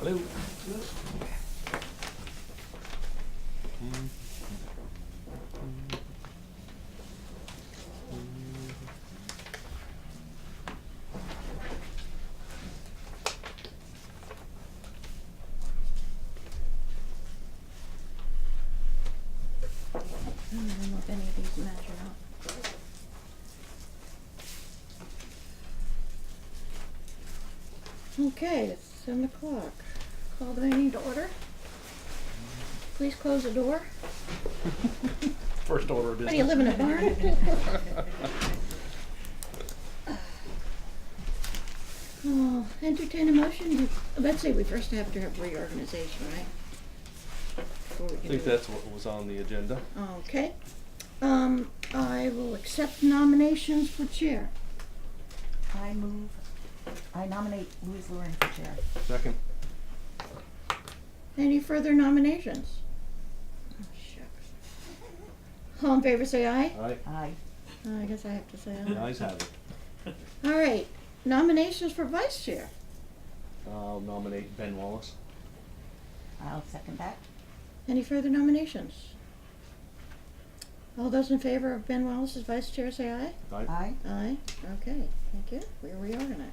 Hello. I don't know if any of these match or not. Okay, it's 7 o'clock. Call the meeting to order. Please close the door. First order of business. What, do you live in a barn? Oh, entertain a motion. Let's see, we first have to have reorganization, right? Before we I can think do it. that's what was on the agenda. Okay. I will accept nominations for chair. I nominate Louise Lurie for chair. Second. Any further nominations? Oh, shucks. All in favor, say aye. Aye. Aye. I guess I have to say The aye. ayes have it. All right, nominations for vice chair. I'll nominate Ben Wallace. I'll second that. Any further nominations? All those in favor of Ben Wallace as vice chair, say aye. Aye. Aye. Aye. Okay, thank you. We're reorganized.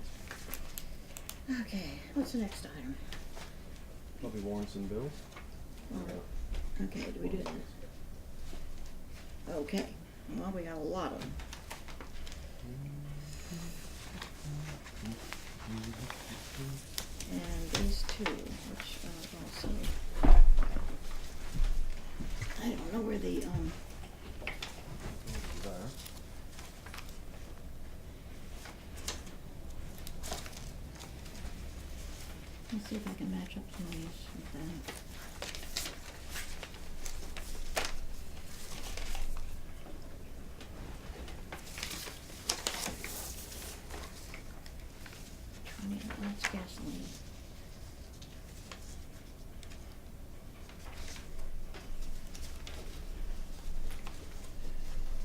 Okay, what's the next item? Probably warrants and bills. Okay, do we do this? Okay, well, we got a lot of them. And these two, which also, I don't know where the, There. let's see if I can match up some of these with that. That's gasoline.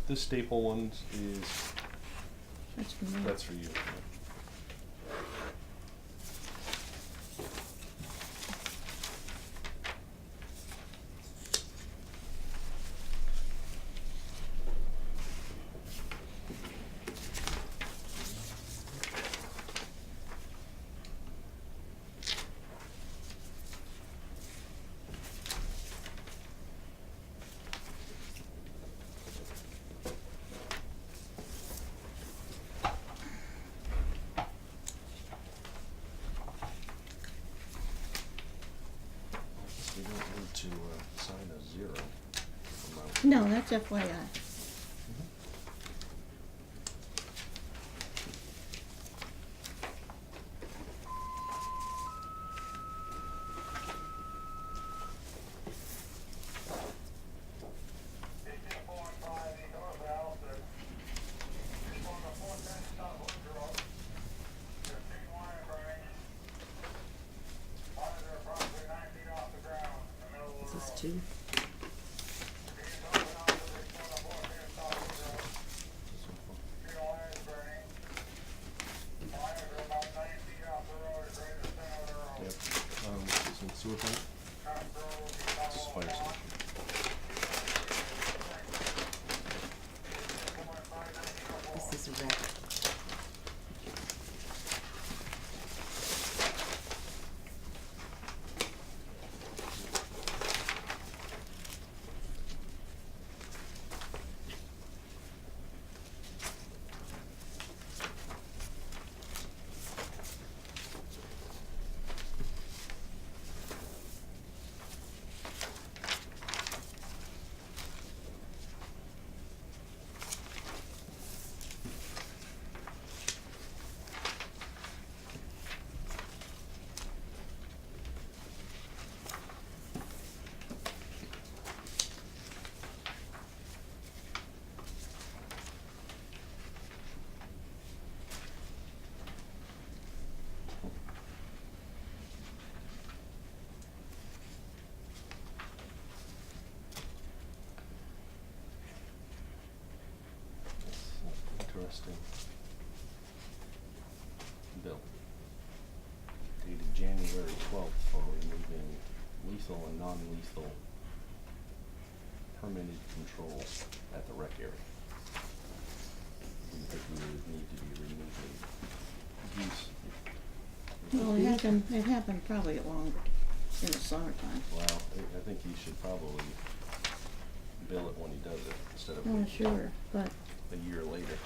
This staple one is, That's for me. that's for you. We don't need to sign a 0. No, that's FYI. This is two. Yep. Some sewer pipe. This is fire station. This is a wreck. Interesting bill. dated January 12th for removing lethal and non-lethal permitted control at the rec area. Didn't think we would need to be removing geese. Well, it happened probably longer in the summertime. Well, I think he should probably bill it when he does it instead of Oh, sure, but, a year later.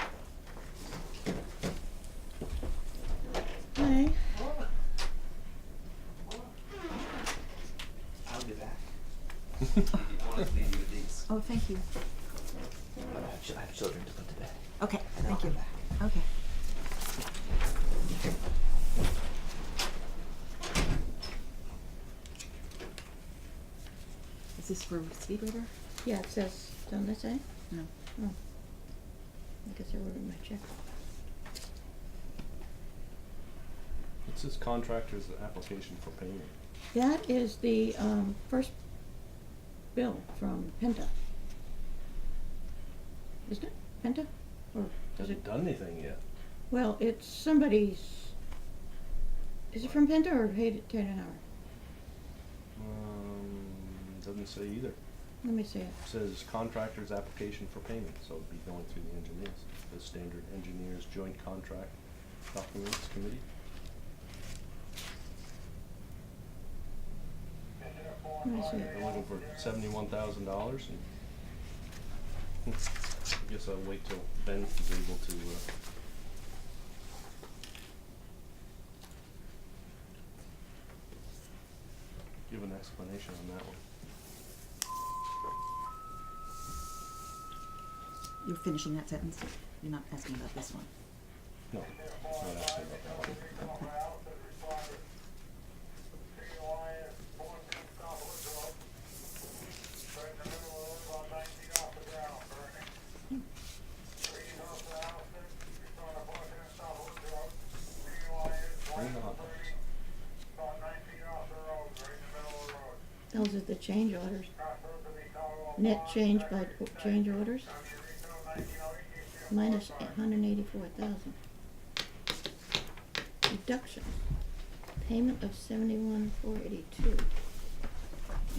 hey, I'll be back. I want to leave you with these. Oh, thank you. I have children to put to bed. Okay, And I'll thank you. come back. Okay. Is this for speed radar? yeah, it says, don't they say? No. Oh. I guess I wrote it in my check. What's this contractor's application for payment? That is the, first bill from Penta. Isn't it? Penta? Or does it? Hasn't done anything yet. Well, it's somebody's, is it from Penta or Tate and Howard? Doesn't say either. Let me see it. Says contractor's application for payment, so it'd be going through the engineers, the standard engineers joint contract documents committee. Let me see it. They're looking for $71,000 and I guess I'll wait till Ben is able to, give an explanation on that one. You're finishing that sentence? You're not asking about this one? No, not asking about that one. Bring it on. Those are the change orders. Net change by change orders. Minus 184,000. Reduction. Payment of 71,482.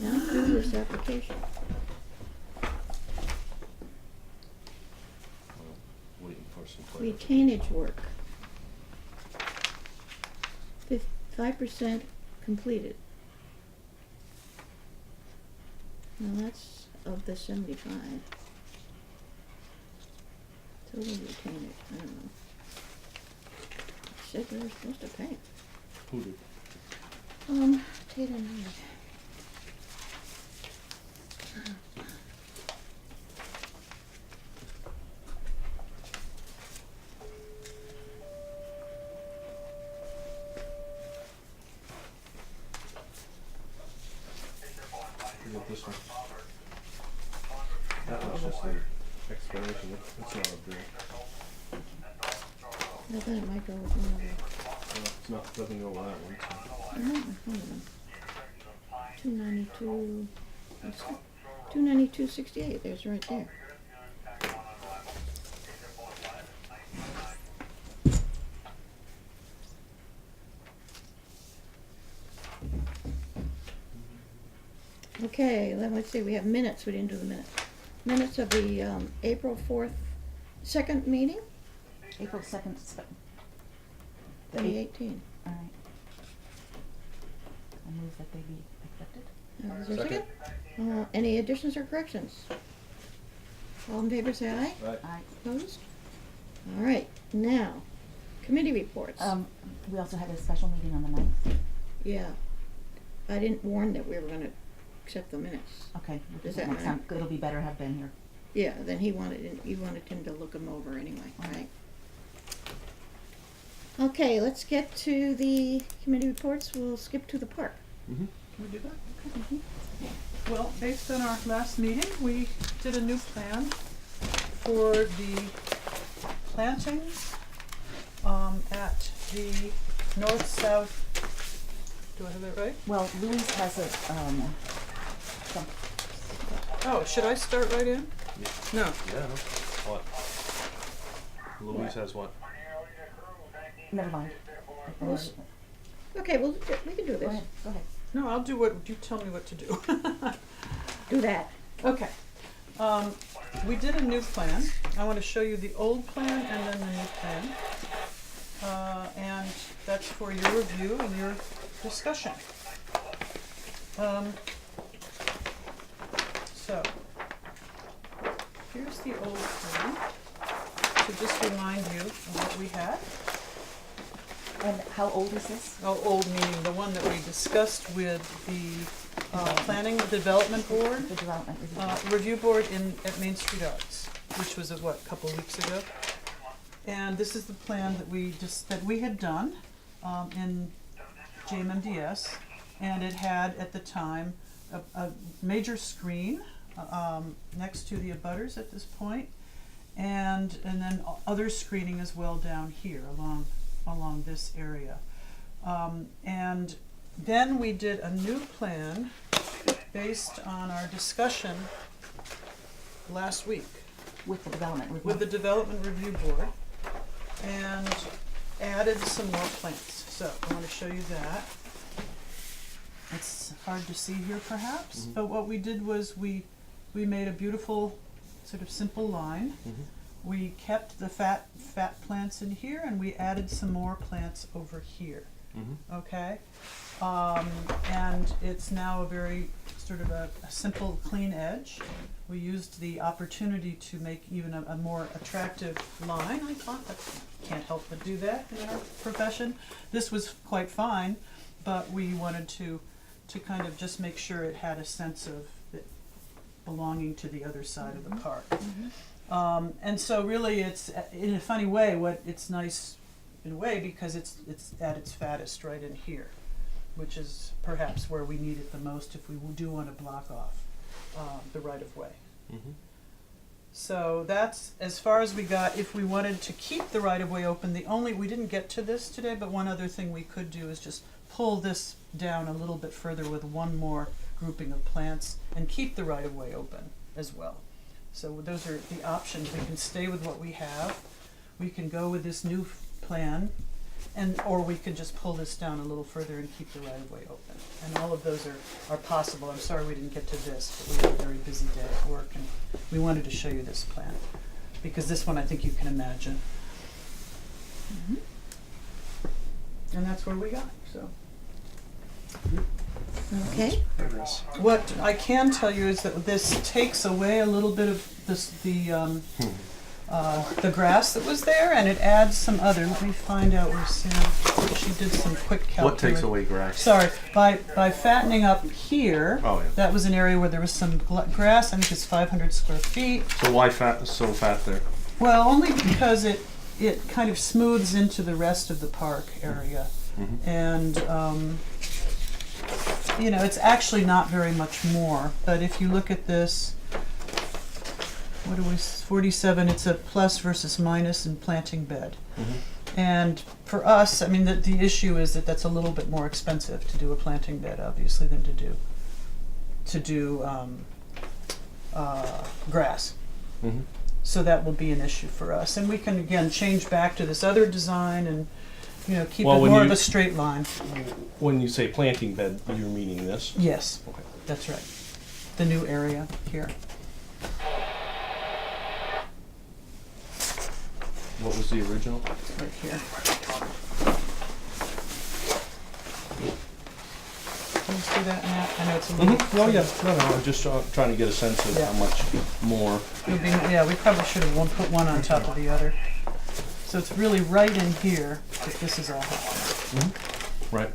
Now do this application. Well, waiting for some clarification. Retainage work. 5% completed. Now that's of the 75. Total retainage, I don't know. Said they were supposed to pay. Who did? Tate and Howard. You got this one. That one's just an explanation, it's not a bill. I thought it might go with one of them. It's not, doesn't go with that one, so. I have my phone with them. 292, 292.68, there's right there. Okay, let's see, we have minutes, we didn't do the minutes. Minutes of the, April 4th, second meeting, April 2nd, 2018. all right. I move that they be accepted. Is there a Second. second? Any additions or corrections? All in favor say aye. Right. Aye. Opposed? All right, now, committee reports. We also had a special meeting on the 9th. Yeah, I didn't warn that we were gonna accept the minutes. Okay, we'll do Does that that next matter? time. It'll be better to have Ben here. Yeah, then you wanted him to look them over anyway, right? Okay, let's get to the committee reports. We'll skip to the park. Mm-hmm. Can we do that? Well, based on our last meeting, we did a new plan for the plantings at the north-south, do I have that right? Well, Louise has a, some, Oh, should I start right in? Yeah. No. Yeah. What? Louise has what? never mind. Yes. Okay, well, we can do Go this. ahead, go ahead. No, I'll do what, you tell me what to do. Do that. Okay, we did a new plan. I want to show you the old plan and then the new plan. And that's for your review and your discussion. So, here's the old plan, to just remind you of what we had. And how old is this? Oh, old meaning the one that we discussed with the Planning Development Board. The development review. Review board at Main Street Arts, which was a couple of weeks ago. And this is the plan that we had done in JMMDS, and it had at the time a major screen next to the abutters at this point, and then other screening as well down here along this area. And then we did a new plan based on our discussion last week With the development review. with the Development Review Board, and added some more plants. So I want to show you that. It's hard to see here perhaps, but what we did was we made a beautiful sort of simple line. We kept the fat plants in here, and we added some more plants over here. Okay? And it's now a very sort of a simple, clean edge. We used the opportunity to make even a more attractive line. I thought, I can't help but do that in our profession. This was quite fine, but we wanted to kind of just make sure it had a sense of it belonging to the other side of the park. And so really it's, in a funny way, it's nice in a way because it's at its fattest right in here, which is perhaps where we need it the most if we do want to block off the right-of-way. So that's as far as we got. If we wanted to keep the right-of-way open, we didn't get to this today, but one other thing we could do is just pull this down a little bit further with one more grouping of plants and keep the right-of-way open as well. So those are the options. We can stay with what we have. We can go with this new plan, or we could just pull this down a little further and keep the right-of-way open. And all of those are possible. I'm sorry we didn't get to this, but we had a very busy day at work, and we wanted to show you this plan, because this one I think you can imagine. And that's where we got, so. Okay. What I can tell you is that this takes away a little bit of the grass that was there, and it adds some other. Let me find out where Sam. She did some quick calculation. What takes away grass? Sorry, by fattening up here. Oh, yeah. That was an area where there was some grass. I think it's 500 square feet. So why so fat there? Well, only because it kind of smooths into the rest of the park area, and you know, it's actually not very much more. But if you look at this, 47, it's a plus versus minus in planting bed. And for us, I mean, the issue is that that's a little bit more expensive to do a planting bed, obviously, than to do grass. So that will be an issue for us. And we can, again, change back to this other design and, you know, keep it more of a straight line. When you say planting bed, you're meaning this? Yes, Okay. that's right. The new area here. What was the original? Right here. Can you see that, Matt? I know it's a little. Oh, yeah. No, I'm just trying to get a sense of how much more. Yeah, we probably should have put one on top of the other. So it's really right in here that this is all happening. Right.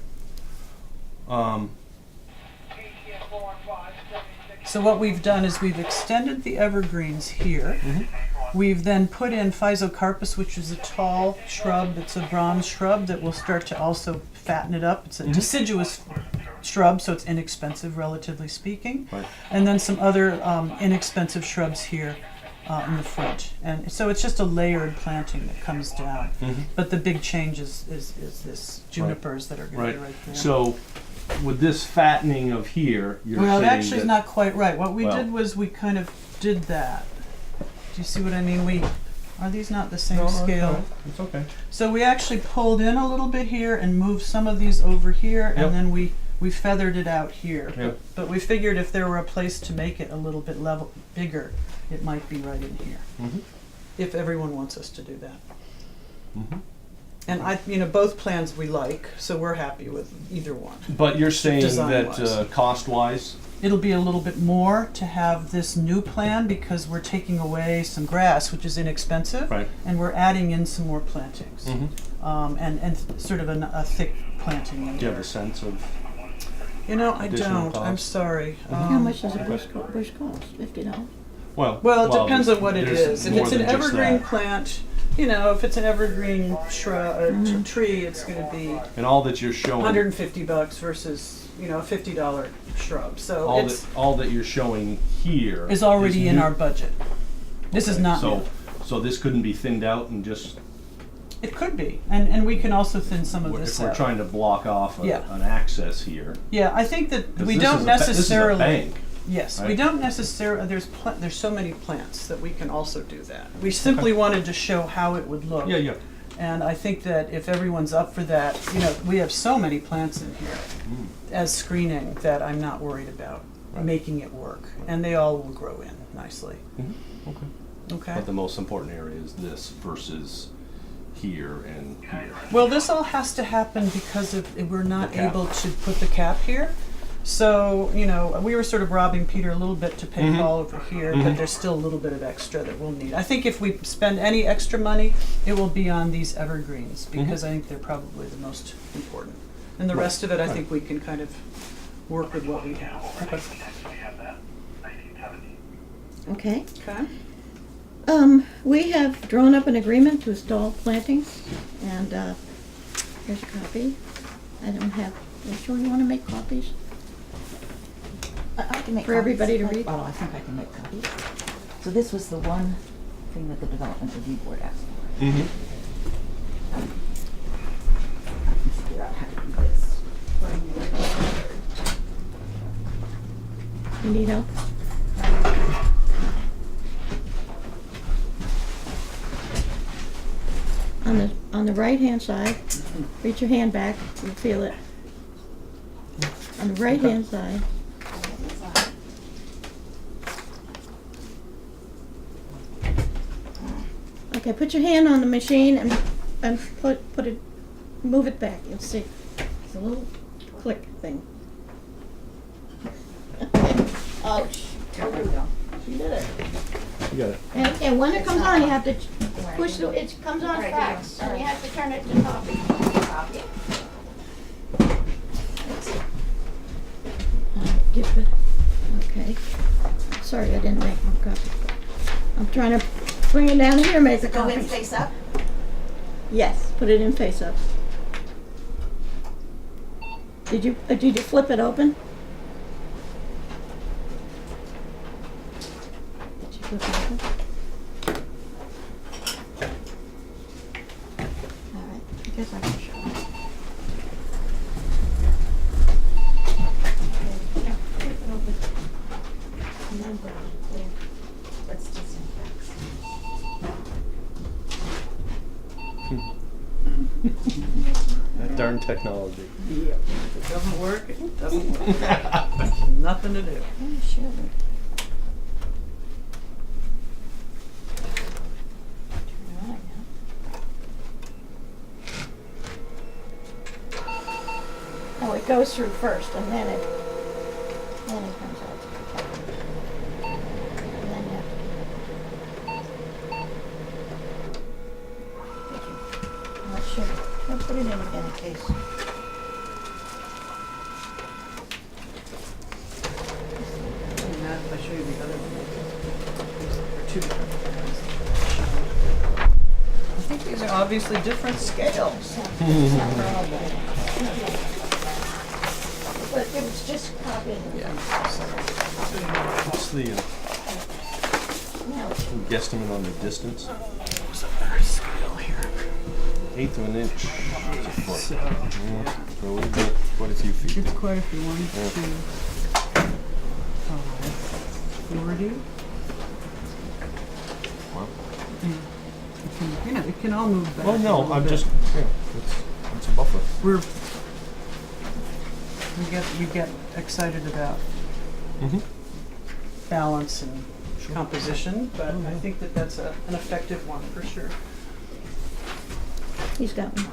So what we've done is we've extended the evergreens here. We've then put in physocarpus, which is a tall shrub. It's a bronze shrub that will start to also fatten it up. It's a deciduous shrub, so it's inexpensive, relatively speaking. Right. And then some other inexpensive shrubs here in the front. And so it's just a layered planting that comes down. But the big change is this junipers that are going to be right there. So, with this fattening of here, you're Well, it saying actually is that not quite right. What we Well- did was we kind of did that. Do you see what I mean? Are these not the same No, it's scale? fine. It's okay. So we actually pulled in a little bit here and moved some of these over here, Yep. and then we feathered it out here. Yep. But we figured if there were a place to make it a little bit bigger, it might be right in here, Mm-hmm. if everyone wants us to do that. Mm-hmm. And both plans we like, so we're happy with either one. But you're saying that Design-wise. cost-wise, It'll be a little bit more to have this new plan because we're taking away some grass, which is inexpensive, right? and we're adding in some more plantings, Mm-hmm. and sort of a thick planting in Do you there. have a sense of? I additional don't. I'm cost? sorry. How much does a bush cost? $50? Well, It depends on what it there's is. If more it's an than just evergreen that. plant, if it's an evergreen shrub or Mhm. tree, it's going to be And all that you're showing, $150 versus a $50 shrub. So it's all that you're showing here is already in new. our budget. This is Okay, not so. new. So this couldn't be thinned out and just It could be, and we can also thin some of if this we're out. trying to block off Yeah. an access here. Yeah, I think that 'Cause we this don't is necessarily. This is a bank. Yes, we right? don't necessarily. There's so many plants that we can also do that. We simply wanted to show how it would look. Yeah. And I think that if everyone's up for that, we have so many plants in here Mm. as screening that I'm not worried about Right. making it work, and they all will grow in nicely. Mm-hmm. Okay. Okay. But the most important area is this versus here and here. Well, this all has to happen because we're not The cap. able to put the cap here. So, we were sort of robbing Peter a little bit to pay Mhm. Paul over here, Mhm. but there's still a little bit of extra that we'll need. I think if we spend any extra money, it will be on these evergreens because I think they're probably the most important. And the Right. rest of it, I Right. think we can kind of work with what we have. Okay. Okay. Okay? We have drawn up an agreement to install plantings, and here's a copy. I don't have, are you sure you want to make copies? I can make For copies. everybody to read? Oh, I think I can make copies. So this was the one thing that the Development Review Board asked for. Mm-hmm. I can figure out how to do this. You need help? On the right-hand side, reach your hand back, you'll feel it. On the right-hand side, okay, put your hand on the machine and put it, move it back, you'll see. It's a little click thing. Ouch. There we go. You did it. You got it. And when it comes on, you have to push the, it comes on fast, and you have to turn it to copy. Copy. Give it, okay. Sorry, I didn't make more copies. I'm trying to bring it down here, make the Go in copies. face up. Yes, put it in face up. Did you flip it open? Did you flip it open? All right, I guess I can show you. Yeah, flip it open. And then down there. Let's disinfect. That darn technology. Yeah. If it doesn't work, it doesn't work. Nothing to do. Oh, sure. Turn it on now. Oh, it goes through first, and then it comes out. And then you have to. I'm not sure. I'll put it in again in case. And that, if I show you the other one, there are two different plans. I think these are obviously different scales. But it was just copied. What's the Now, guesstimate on the distance? There's a better scale here. 1/8 of an inch. Is a foot. Yeah. So we've got quite a few feet. It's quite a few. 1, Yeah. 2, 5, 40. Wow. it can all move back. Well, a no, little I'm bit. just, it's a buffer. We get excited about Mm-hmm. balance and Sure. composition, but Oh, I yeah. think that that's an effective one for sure. He's got one.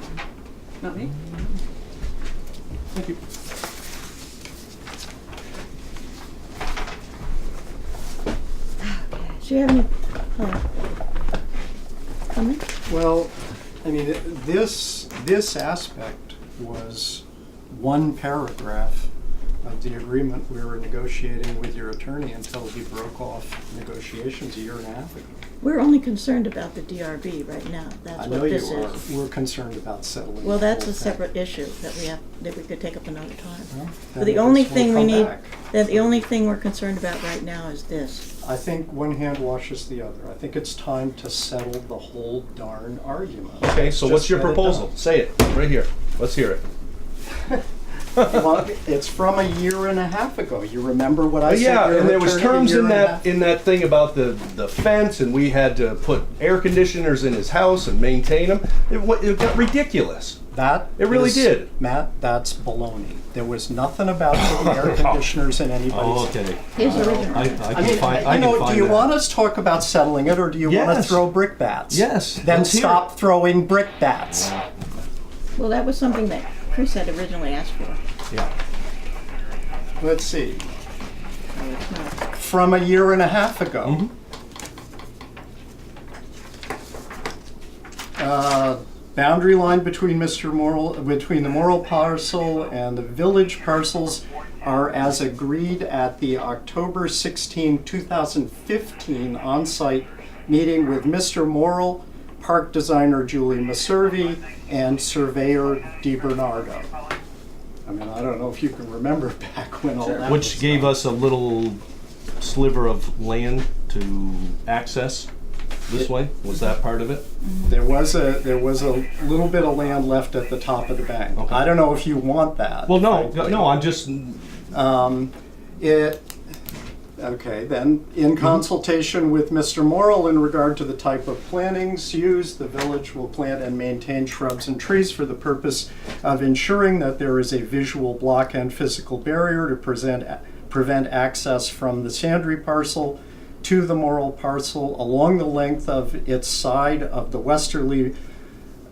Not me? Thank you. Do you have any comments? Well, I mean, this aspect was one paragraph of the agreement we were negotiating with your attorney until he broke off negotiations a year and a half ago. We're only concerned about the DRB right now. That's I what know you this are. is. We're concerned about settling. Well, the that's whole a thing. separate issue that we could take up another time. Well, So then the we'll only thing we come need, back. the only thing we're concerned about right now is this. I think one hand washes the other. I think it's time to settle the whole darn argument. Okay, so Just what's your get it proposal? done. Say it, right here. Let's hear it. Well, it's from a year and a half ago. You remember what I said? Yeah, your and there was attorney a terms year in and a that, half- in that thing about the fence, and we had to put air conditioners in his house and maintain them. It got ridiculous. That It really is- did. Matt, that's baloney. There was nothing about putting air conditioners in anybody's. His original. I mean, do you want us to talk about settling it, or do you want to Yes. throw brickbats? Yes, Then let's hear stop throwing brickbats. Well, that was something that Chris had originally asked for. Yeah. Let's see. So it's not. From a year and a half ago. Boundary line between between the Morrill parcel and the village parcels are as agreed at the October 16, 2015 on-site meeting with Mr. Morrill, park designer Julie Maservi, and surveyor DiBernardo. I mean, I don't know if you can remember back when all that Which was gave done. us a little sliver of land to access this way. Was that part of it? There was a little bit of land left at the top of the bank. Okay. I don't know if you want that. Well, no, frankly. no, I'm just, Okay, then, in consultation with Mr. Morrill in regard to the type of plantings used, the village will plant and maintain shrubs and trees for the purpose of ensuring that there is a visual block and physical barrier to prevent access from the Sandry parcel to the Morrill parcel along the length of its side of the westerly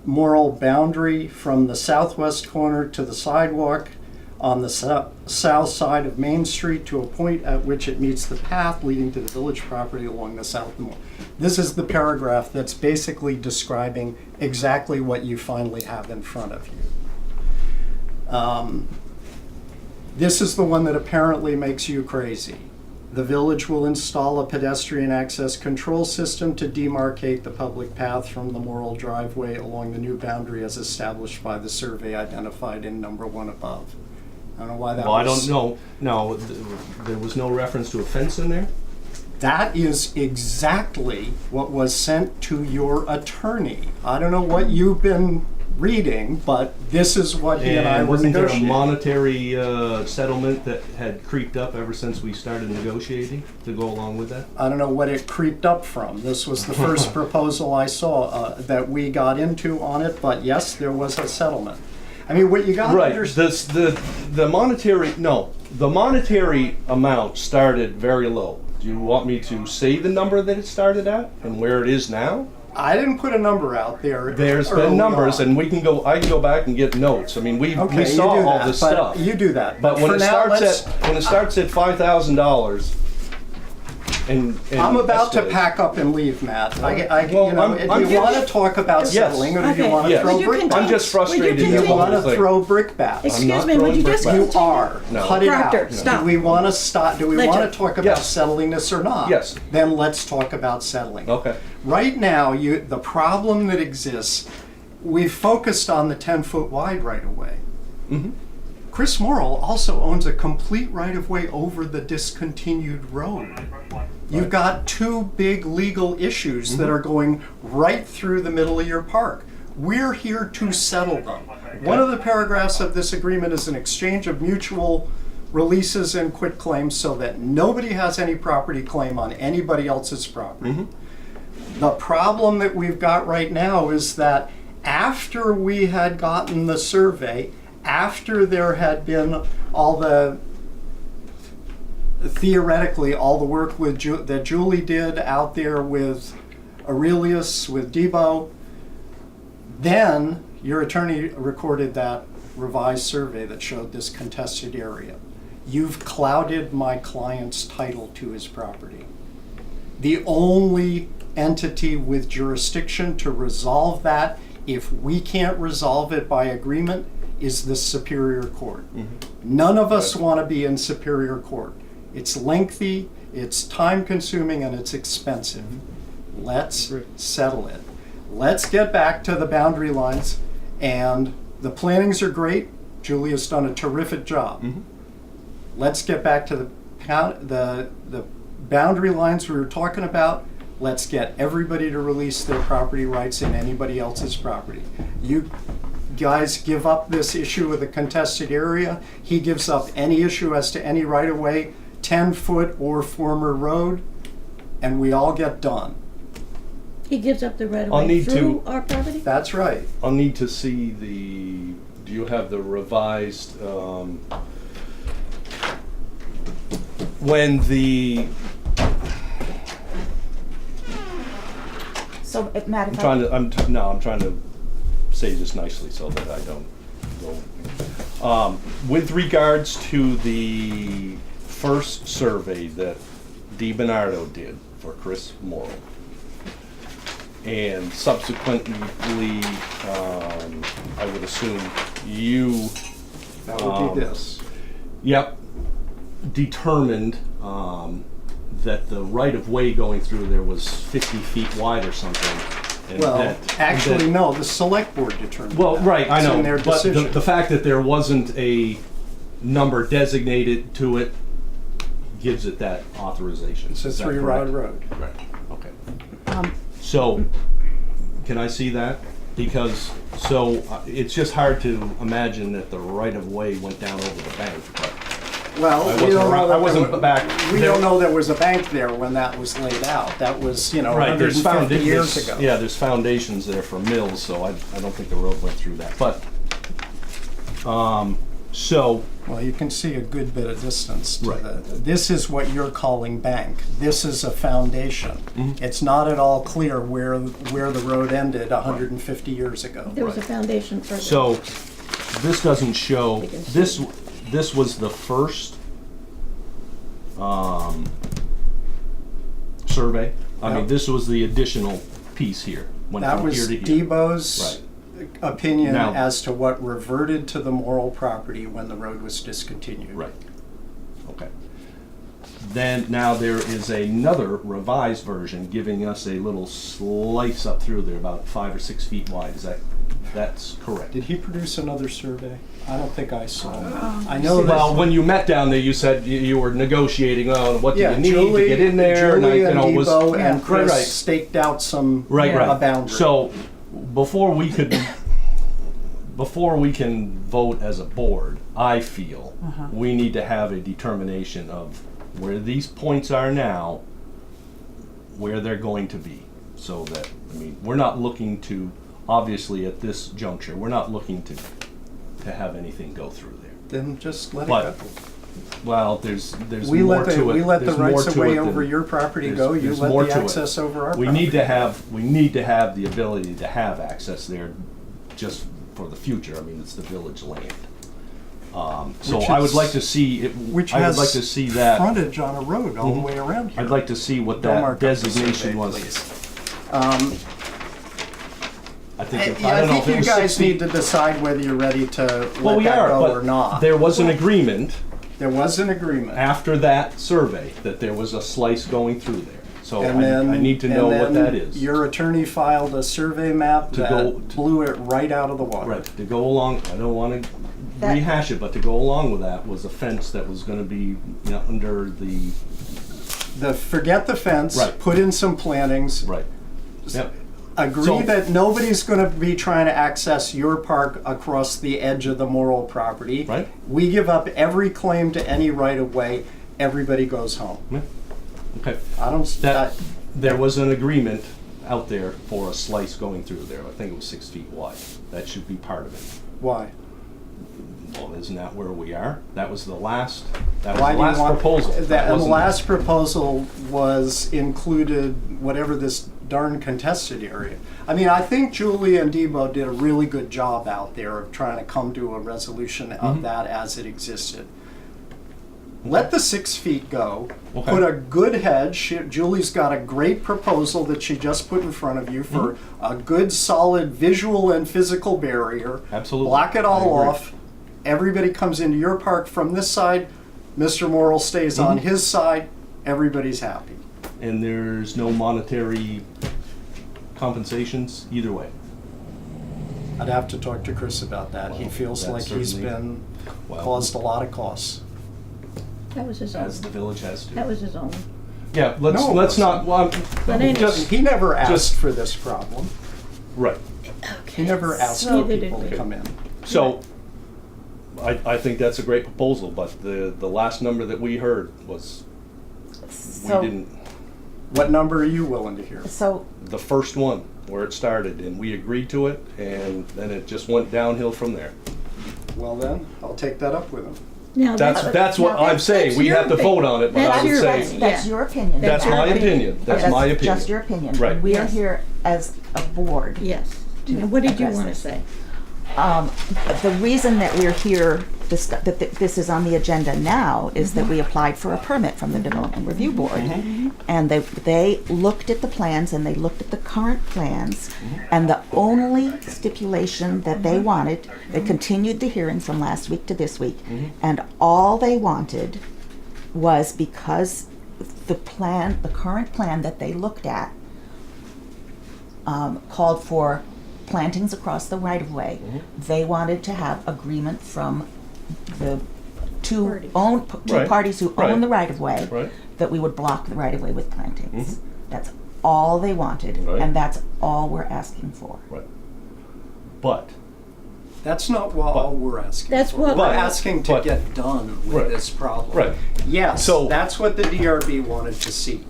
Morrill boundary from the southwest corner to the sidewalk on the south side of Main Street to a point at which it meets the path leading to the village property along the south Morrill. This is the paragraph that's basically describing exactly what you finally have in front of you. This is the one that apparently makes you crazy. The village will install a pedestrian access control system to demarcate the public path from the Morrill driveway along the new boundary as established by the survey identified in number 1 above. I don't know why that well, I was. don't know. No, there was no reference to a fence in there? That is exactly what was sent to your attorney. I don't know what you've been reading, but this is what he and I were wasn't there a negotiating. monetary settlement that had creeped up ever since we started negotiating to go along with that? I don't know what it creeped up from. This was the first proposal I saw that we got into on it, but yes, there was a settlement. I mean, what you got to Right. understand. The monetary amount started very low. Do you want me to say the number that it started at and where it is now? I didn't put a number out there. There's early been numbers, on. and I can go back and get notes. I mean, we Okay, you saw do all that, this but stuff. You do that. But when for it now, starts at $5,000, and I'm about to escalates. pack up and leave, Matt. Well, do you I'm want to talk about settling, or do you Okay. want to Yes. throw Would you brickbats? I'm just frustrated. Would you You with the want whole to thing. throw brickbats? Excuse not me, would throwing you just brickbats. You continue? are. No. Cut it Proctor, out. stop. Do we want to stop? Do we Ledger. want to talk about Yes. settling this or not? Yes. Then let's talk about settling. Okay. Right now, the problem that exists, we've focused on the 10-foot wide right-of-way. Mm-hmm. Chris Morrill also owns a complete right-of-way over the discontinued road. You've got two big legal issues that are going right through the middle of your park. We're here to settle them. One of the paragraphs of this agreement is an exchange of mutual releases and quitclaims so that nobody has any property claim on anybody else's property. The problem that we've got right now is that after we had gotten the survey, after there had been all the, theoretically, all the work with that Julie did out there with Aurelius, with Debo, then your attorney recorded that revised survey that showed this contested area. You've clouded my client's title to his property. The only entity with jurisdiction to resolve that, if we can't resolve it by agreement, is the Superior Court. None of us want to be in Superior Court. It's lengthy, it's time-consuming, and it's expensive. Let's settle it. Let's get back to the boundary lines, and the plantings are great. Julia's done a terrific job. Let's get back to the boundary lines we were talking about. Let's get everybody to release their property rights in anybody else's property. You guys give up this issue with the contested area. He gives up any issue as to any right-of-way, 10-foot or former road, and we all get done. He gives up the right of I'll way need through to- our property? That's right. I'll need to see the, do you have the revised, when the, So, Matt, I'm if trying I, to, I'm trying to say this nicely so that I don't go. With regards to the first survey that DiBernardo did for Chris Morrow, and subsequently, I would assume you, That would be this. yep, determined that the right-of-way going through there was 50 feet wide or something. And Well, that- actually, that- no, the select board determined Well, that. right, I It's know, in their but decision. the fact that there wasn't a number designated to it gives it that authorization. It's a Is that three-rod correct? road. Right, okay. um, So, can I see that? Because, it's just hard to imagine that the right-of-way went down over the bank, but Well, I we wasn't don't know around- that I wasn't there wa- back We there. don't know there was a bank there when that was laid out. That was, right, 150 years ago. Yeah, there's foundations there for mills, so I don't think the road went through that, but, so, Well, you can see a good bit of distance to Right. this is what you're calling bank. This is a foundation. Mm-hmm. It's not at all clear where the road ended 150 years ago. There was a foundation for the. So, this doesn't show, We can see. this was the first, survey. I mean, Yep. this was the additional piece here, went That from was here to here. Debo's opinion Now- as to what reverted to the Morrill property when the road was discontinued. Right, okay. Then, now there is another revised version giving us a little slice up through there, about 5 or 6 feet wide, that's correct? Did he produce another survey? I don't think I saw it. I know that. Well, when you met down there, you said you were negotiating, what do Yeah, you need Julie, to get in there? Julie and was Debo yeah, and Chris right. staked out some Right, a right. boundary. So, before we can vote as a board, I feel we need to have a determination of where these points are now, where they're going to be. So that, I mean, we're not looking to, obviously at this juncture, we're not looking to have anything go through there. Then just let But it go. Well, there's We more let the to it. we let the There's more rights to of way it than- over your property there's- go. You there's let more the to it. access over our We property. need to have the ability to have access there just for the future. I mean, it's the village land. So Which I would is- like to see it, Which I has would like to see that, frontage on a road all the way around here. I'd like to see what Don't that mark up the designation survey, was. please. I think, I if- I don't know think if it you was guys 60 need to decide whether you're ready to Well, let we that are, go or but not. there was an agreement There was an agreement. after that survey that there was a slice going through there. So And then, I need to know and what then that is. Your attorney filed a survey map To that go- blew it right out of the water. Right, to go along, I don't want to That- rehash it, but to go along with that was a fence that was going to be, under the, Forget the fence, Right. put in some plantings, right. Yep, agree So- that nobody's going to be trying to access your park across the edge of the Morrill property. Right. We give up every claim to any right of way, everybody goes home. yeah, okay. I don't, That, there was an agreement out there for a slice going through there. I think it was 6 feet wide. That should be part of it. Why? Well, isn't that where we are? That was the last, Why do you want proposal. That, That and the wasn't- last proposal was included whatever this darn contested area. I mean, I think Julie and Debo did a really good job out there of trying to come to a resolution of that as it existed. Let the 6 feet go. Okay. Put a good hedge. Julie's got a great proposal that she just put in front of you for a good, solid visual and physical barrier. Absolutely. Block it I all agree. off. Everybody comes into your park from this side. Mr. Morrill stays on his side. Everybody's happy. And there's no monetary compensations either way. I'd have to talk to Chris about that. He Well, feels that's like he's certainly- been well- caused a lot of costs. That was his own. As the village has to. That was his own. Yeah, let's No, it let's not. Well, But anyway. just He never asked Just- for this problem. right. He never asked for Neither did people to we. come in. So, I think that's a great proposal, but the last number that we heard was So, we didn't. What number are you willing to hear? so The first one where it started, and we agreed to it, and then it just went downhill from there. Well then, I'll take that up with him. Now, That's what now I'm saying. that's We your have to vote on it, but That's I would your say opinion. that's Yeah. your opinion. that's your my opinion. opinion. That's my opinion. Just your opinion. Right. We are Yes. here as a board. Yes. Now, what did you address want to this. say? The reason that we're here, that this is on the agenda now, is that we applied for a permit from the Development Review Board. And they looked at the plans and they looked at the current plans. And the only stipulation that they wanted, they continued the hearing from last week to this week. And all they wanted was, because the current plan that they looked at called for plantings across the right-of-way. They wanted to have agreement from the two Parties. parties who Right. own the right-of-way Right. that we would block the right-of-way with plantings. That's all they wanted, Right. and that's all we're asking for. Right. But That's not what all we're asking That's for. what We're we're- asking to but- get done with Right. this problem. Right. Yes, So- that's what the DRB wanted to see.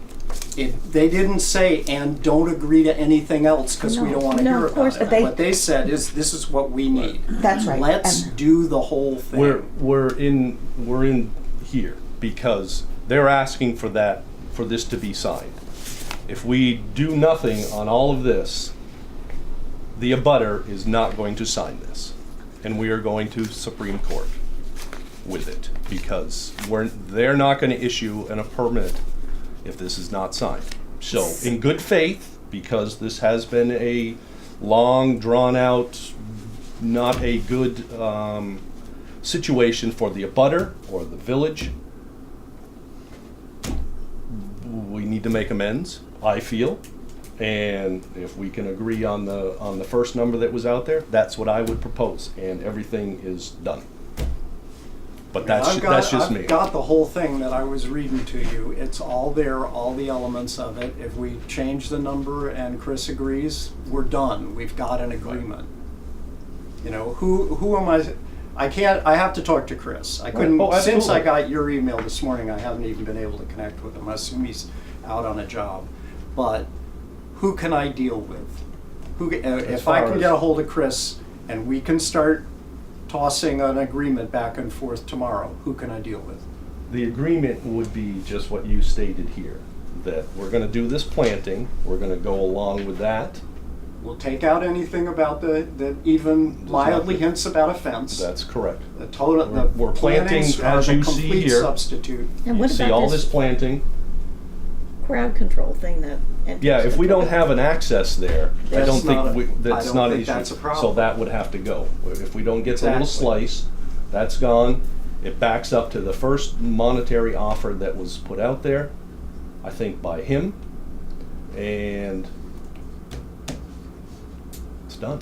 They didn't say, and don't agree to anything else because we No, don't want to no, hear of course about it. not. What they said is, this is what we need. That's right. Let's And- do the whole thing. we're in here because they're asking for this to be signed. If we do nothing on all of this, the abutter is not going to sign this, and we are going to Supreme Court with it because they're not going to issue a permit if this is not signed. So, in good faith, because this has been a long, drawn-out, not a good situation for the abutter or the village, we need to make amends, I feel. And if we can agree on the first number that was out there, that's what I would propose, and everything is done. But that's just me. I've got the whole thing that I was reading to you. It's all there, all the elements of it. If we change the number and Chris agrees, we're done. We've got an agreement. You know, who am I? I have to talk to Chris. I couldn't, Oh, since I absolutely. got your email this morning, I haven't even been able to connect with him. I assume he's out on a job. But who can I deal with? If I far can as- get a hold of Chris and we can start tossing an agreement back and forth tomorrow, who can I deal with? The agreement would be just what you stated here, that we're gonna do this planting, we're gonna go along with that. We'll take out anything about that even mildly hints about a fence. That's correct. The total, the We're planting, plantings are as the you see complete here. substitute. And You what see all about this this planting. crowd control thing that? enters Yeah, if we into don't it? have an access there, I That's don't not a- think, I that's don't not an think issue. that's a problem. So that would have to go. If we don't get the little Exactly. slice, that's gone. It backs up to the first monetary offer that was put out there, I think by him, and it's done.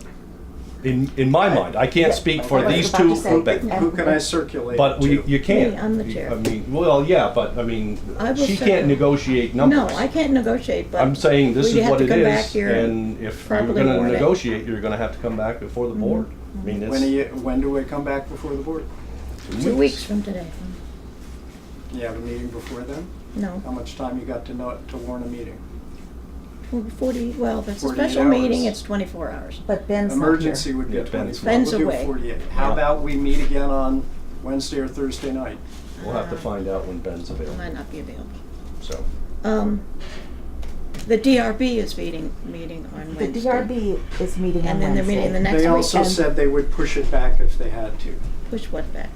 In my mind, I can't speak for I was these about two to say, or Ben. Who can I circulate But it to? you can't. Me, I'm the chair. I mean, well, yeah, but I mean, I will she second. can't negotiate numbers. No, I can't negotiate, but. I'm saying this we'd is have what to it come back is, here and if you're properly gonna word it. negotiate, you're gonna have to come back before the board. I mean, When do we come back before the board? 2 weeks from today. You have a meeting before then? No, How much time you got to warn a meeting? Well, if it's a 48 special meeting, hours. it's 24 hours. But Ben's not Emergency here. would be Yeah, Ben's 24. Ben's We'll do away. 48. How Yeah. about we meet again on Wednesday or Thursday night? We'll have to find out when Ben's It available, might not be available. so. The DRB is meeting on The Wednesday. DRB is meeting on And then they're meeting the Wednesday. next They week. also And- said they would push it back if they had to. Push what back?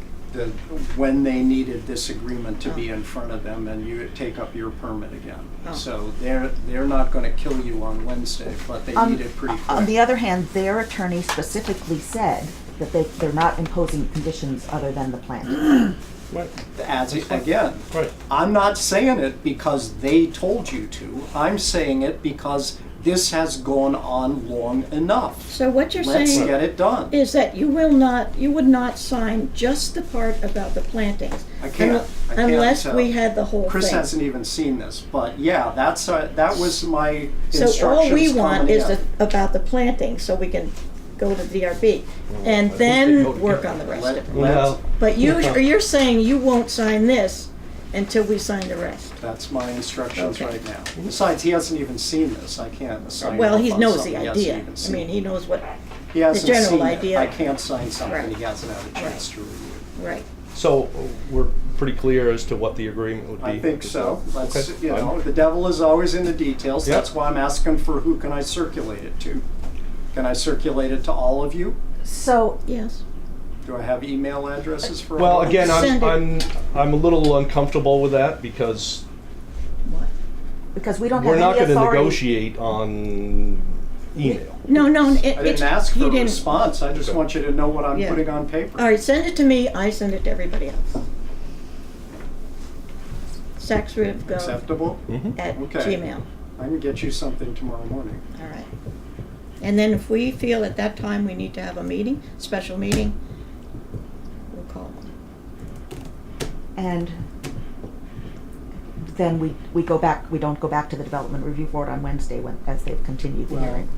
When they needed this agreement to be Oh. in front of them and you would take up your permit again. Oh. So they're not gonna kill you on Wednesday, but they need it pretty quick. On the other hand, their attorney specifically said that they're not imposing conditions other than the plan. Right. Again, Right. I'm not saying it because they told you to. I'm saying it because this has gone on long enough. So what you're Let's saying get it done. is that you would not sign just the part about the plantings. I can't. I can't Unless tell. we had the whole Chris thing. hasn't even seen this, but yeah, that was my So instructions all we want coming is in. about the planting, so we can go to DRB, and I think they go then work together. on the rest Let- of it. Well, But you're saying you won't sign this until we sign the rest. That's my instructions Okay. right now. Besides, he hasn't even seen this. I can't sign Well, off he on knows something the he hasn't idea. even I seen. mean, he knows what, He hasn't general seen idea. it. I can't sign something Right. he hasn't had a chance to review. right. so we're pretty clear as to what the agreement would be? I think so. Let's, Okay, you know, fine. the devil is always in the details. Yep. That's why I'm asking for who can I circulate it to? Can I circulate it to all of you? So, Yes. Do I have email addresses for all Well, of you? again, Send I'm a little uncomfortable with that because What? because we don't have we're any not gonna authority. negotiate on email. No, I didn't ask for a he didn't. response. I just want you to know what I'm Yeah. putting on paper. All right, send it to me, I send it to everybody else. Saxrivgov Acceptable? Mhm. at Okay. Gmail. I can get you something tomorrow morning. All right. And then if we feel at that time we need to have a meeting, special meeting, we'll call one. And then we go back, we don't go back to the Development Review Board on Wednesday as they've continued the Well, hearing.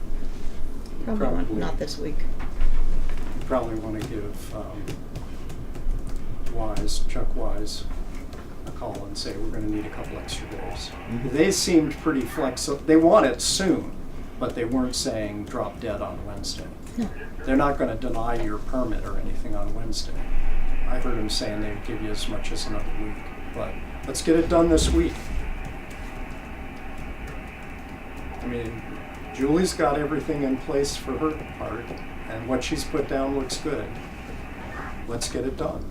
Probably not this week. You probably want to give Chuck Wise, a call and say, we're going to need a couple extra days. They seemed pretty flexible. They want it soon, but they weren't saying drop dead on Wednesday. No. They're not going to deny your permit or anything on Wednesday. I heard them saying they'd give you as much as another week, but let's get it done this week. I mean, Julie's got everything in place for her part, and what she's put down looks good. Let's get it done.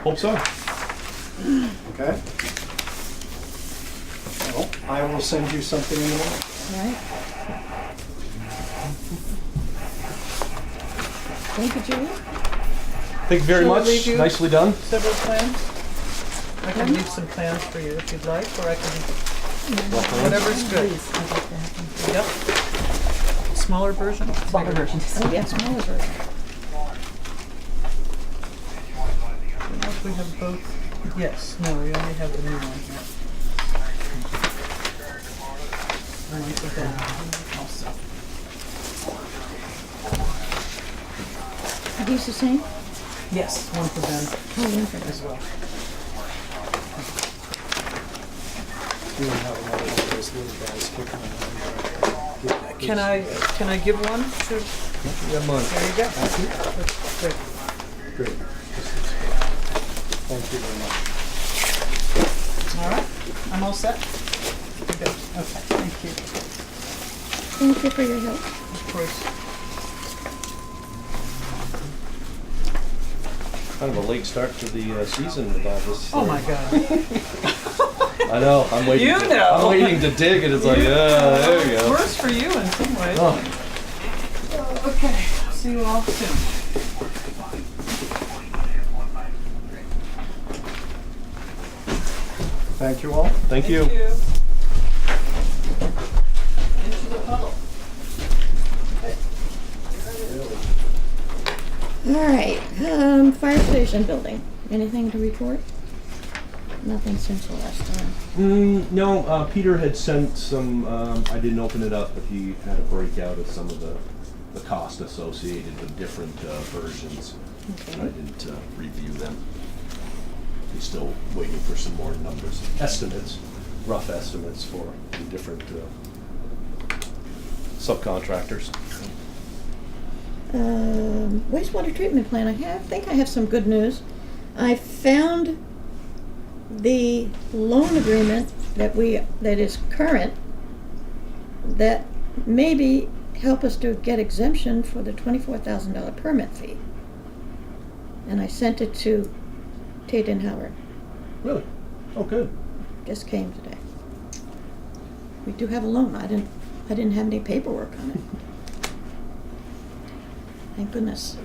Hope so. Okay? Well, I will send you something in the morning. All right. Thank you, Julie. Thank you very Shall I much. leave you? Nicely done. Several plans? I can leave some plans for you if you'd like, or I can, whatever's good. Please, I'd like to have them. Yep. Smaller version? Smaller versions. Oh, yes, smaller version. I don't know if we have both. Yes, no, we only have the new one here. And one for Ben also. Are these the same? Yes, one for Ben Oh, one for as well. Can I give one to, You got mine. there you go. Good. Great. Thank you very much. All right, I'm all set? Good, okay, thank you, Thank you for your help. of course. Kind of a late start to the season with all this. Oh my God. I know. I'm waiting. You to, know. I'm waiting to dig, and it's like, there you go. Worse for you in some ways. Oh. Okay, see you all soon. Thank you all. Thank you. Into the puddle. All right, fire station building. Anything to report? Nothing since the last time. No, Peter had sent some, I didn't open it up, but he had a breakout of some of the cost associated with different versions. I Okay. didn't review them. He's still waiting for some more numbers, estimates, rough estimates for the different subcontractors. Wastewater treatment plant, I think I have some good news. I found the loan agreement that is current, that maybe help us to get exemption for the $24,000 permit fee. And I sent it to Tate and Howard. Really? Oh, good. Just came today. We do have a loan. I didn't have any paperwork on it. Thank goodness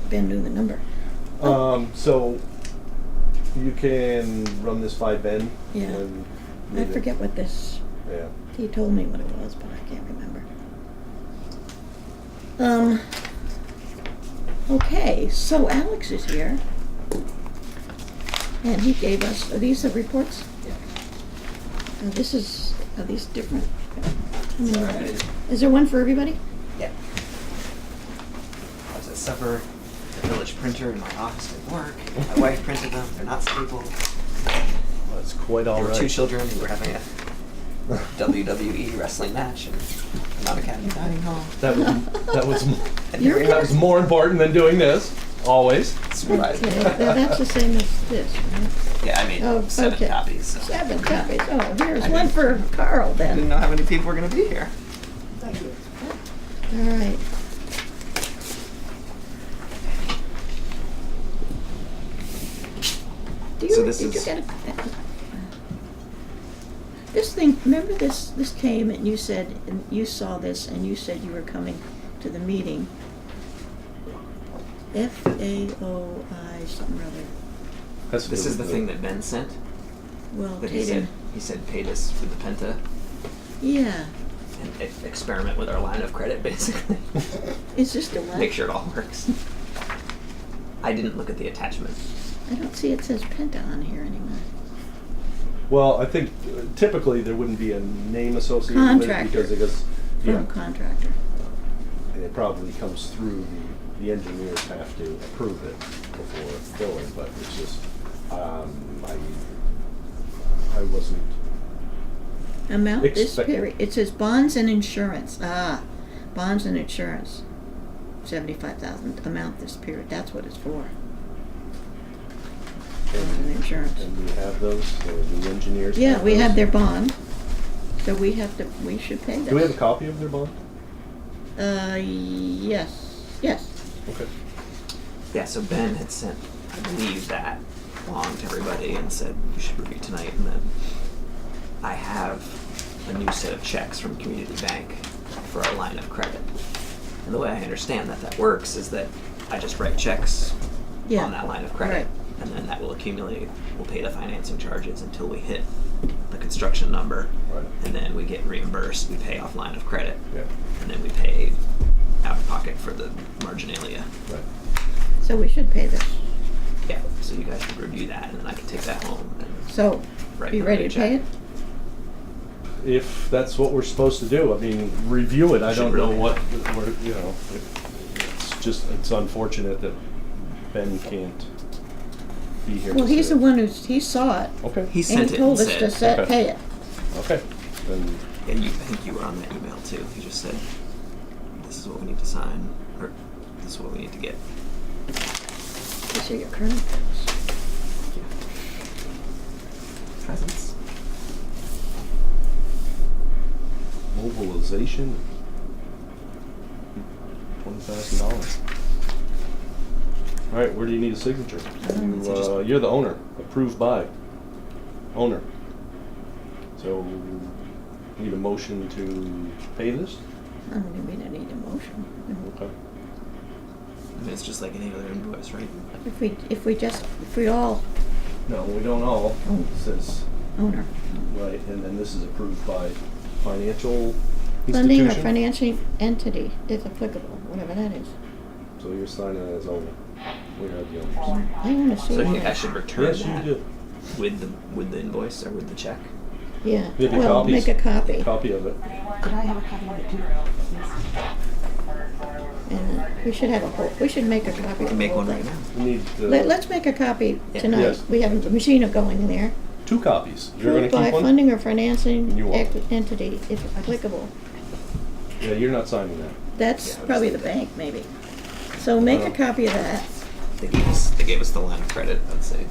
Ben knew the number. So you can run this by Ben? Yeah. and I forget what this, Yeah. he told me what it was, but I can't remember. Okay, so Alex is here. And he gave us, are these the reports? Yeah. Are these different? Sorry. Is there one for everybody? Yeah. I was at supper, the village printer in my office at work. My wife printed them. They're not stapled. That's quite all There were right. 2 children who were having a WWE wrestling match in Mount Academy Dining Hall. That was And You're- here that was more important than doing this. Always. surprising. Okay, now that's the same as this, right? Yeah, I made Oh, 7 okay. copies. So. 7 copies. Oh, here's I one didn't- for Carl I didn't then. know how many people were going to be here. Thank you. All right. So this Did you is- get this thing, remember this came and you said, and you saw this and you said you were coming to the meeting. FAOI something or other. This is the thing that Ben sent. Well, That he Tatum, said paid us with the Penta yeah. and experiment with our line of credit, basically. Is this the one? Make sure it all works. I didn't look at the attachment. I don't see it says Penta on here anymore. Well, I think typically there wouldn't be a name associated Contractor. with it because it goes, From contractor. and it probably comes through the engineers have to approve it before filling, but it's just, I wasn't, Amount this Expect- period, it says bonds and insurance, bonds and insurance, 75,000, amount this period, that's what it's for. Bonds and insurance. and we have those, the engineers. Yeah, we have those. their bond, so we should pay this. Do we have a copy of their bond? Yes, Okay. Yeah, so Ben had sent, I believe, that along to everybody and said we should review tonight, and then I have a new set of checks from Community Bank for our line of credit. And the way I understand that works is that I just write checks Yeah, on that line of credit, right. and then that will accumulate. We'll pay the financing charges until we hit the construction number, Right. and then we get reimbursed. We pay off line of credit, Yeah, and then we pay out of pocket for the marginalia. right. so we should pay this. Yeah, so you guys should review that, and then I can take that home and So, write you another ready to pay it? check. If that's what we're supposed to do, I mean, review it, I Should don't know really. what, it's unfortunate that Ben can't be here. Well, to he's say the it. one he saw it, He Okay, and he sent it told and us to said, Okay. pay it. okay, then, and I think you were on that email too. He just said, this is what we need to sign, or this is what we need to get. These are your current bills. Presents. mobilization, $20,000. All right, where do you need a signature? You're the owner, approved by owner. So, need a motion to pay this? I don't mean I need a motion. Okay. I mean, it's just like any other invoice, right? If we all No, we don't all. Oh. It says, owner, right, and then this is approved by financial funding or institution? financial entity, if applicable, whatever that is. So you're signing as owner. We are the owners. I want to see So I think I that. should return Yes, you that do. with the invoice or with the check. Yeah, Maybe well, copies. make a copy. Copy of it. Could I have a copy of it too? And we should have a whole, we should make a copy We of can the make whole one right thing. now. We need Let's make a copy Yeah. tonight. Yes. We have a machine going there. 2 copies. You're gonna Approved by keep one? funding or financing You want entity, if applicable. Yeah, you're not signing that. That's Yeah, probably the bank, maybe. So make a Uh, copy of that. They gave us the line of credit, I'd say.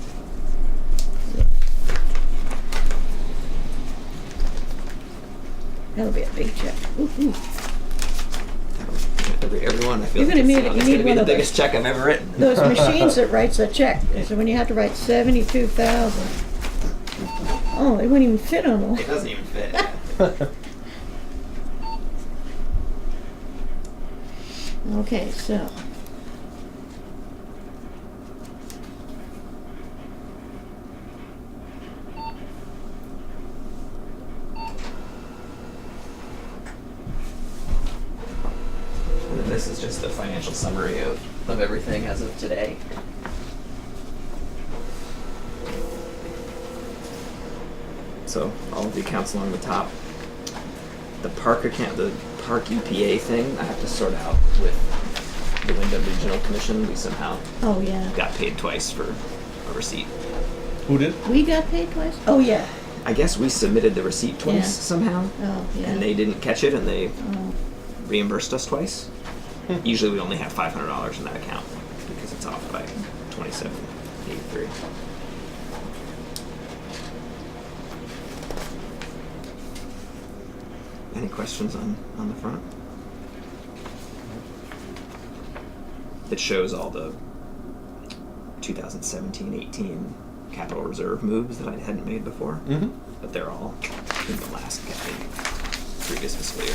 That'll be a big check. Ooh. Everyone, I feel You're like gonna it's, need- you it's need gonna be one the of those- biggest check I've ever written. Those machines that writes a check, so when you have to write 72,000. Oh, it wouldn't even fit on It one. doesn't even fit. Okay, so. And then this is just a financial summary of everything as of today. So all of the accounts along the top. The park account, the park EPA thing, I have to sort out with the Wyndham Regional Commission. We somehow Oh, yeah. got paid twice for a receipt. Who did? We got paid twice? Oh, yeah. I guess we submitted the receipt twice Yeah. somehow, Oh, yeah. and they didn't catch it, and they Oh. reimbursed us twice. Usually we only have $500 in that account because it's off by $27.83. Any questions on the front? It shows all the 2017-18 capital reserve moves that I hadn't made before, Mm-hmm. but they're all in the last, I think, previous fiscal year.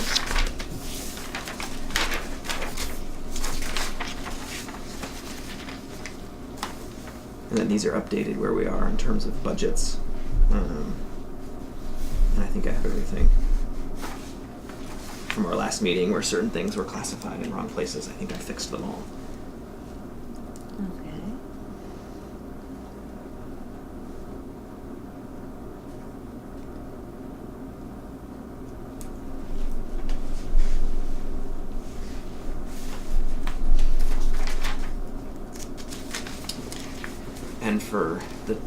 And then these are updated where we are in terms of budgets. And I think I have everything from our last meeting where certain things were classified in wrong places. I think I fixed them all. Okay. And for the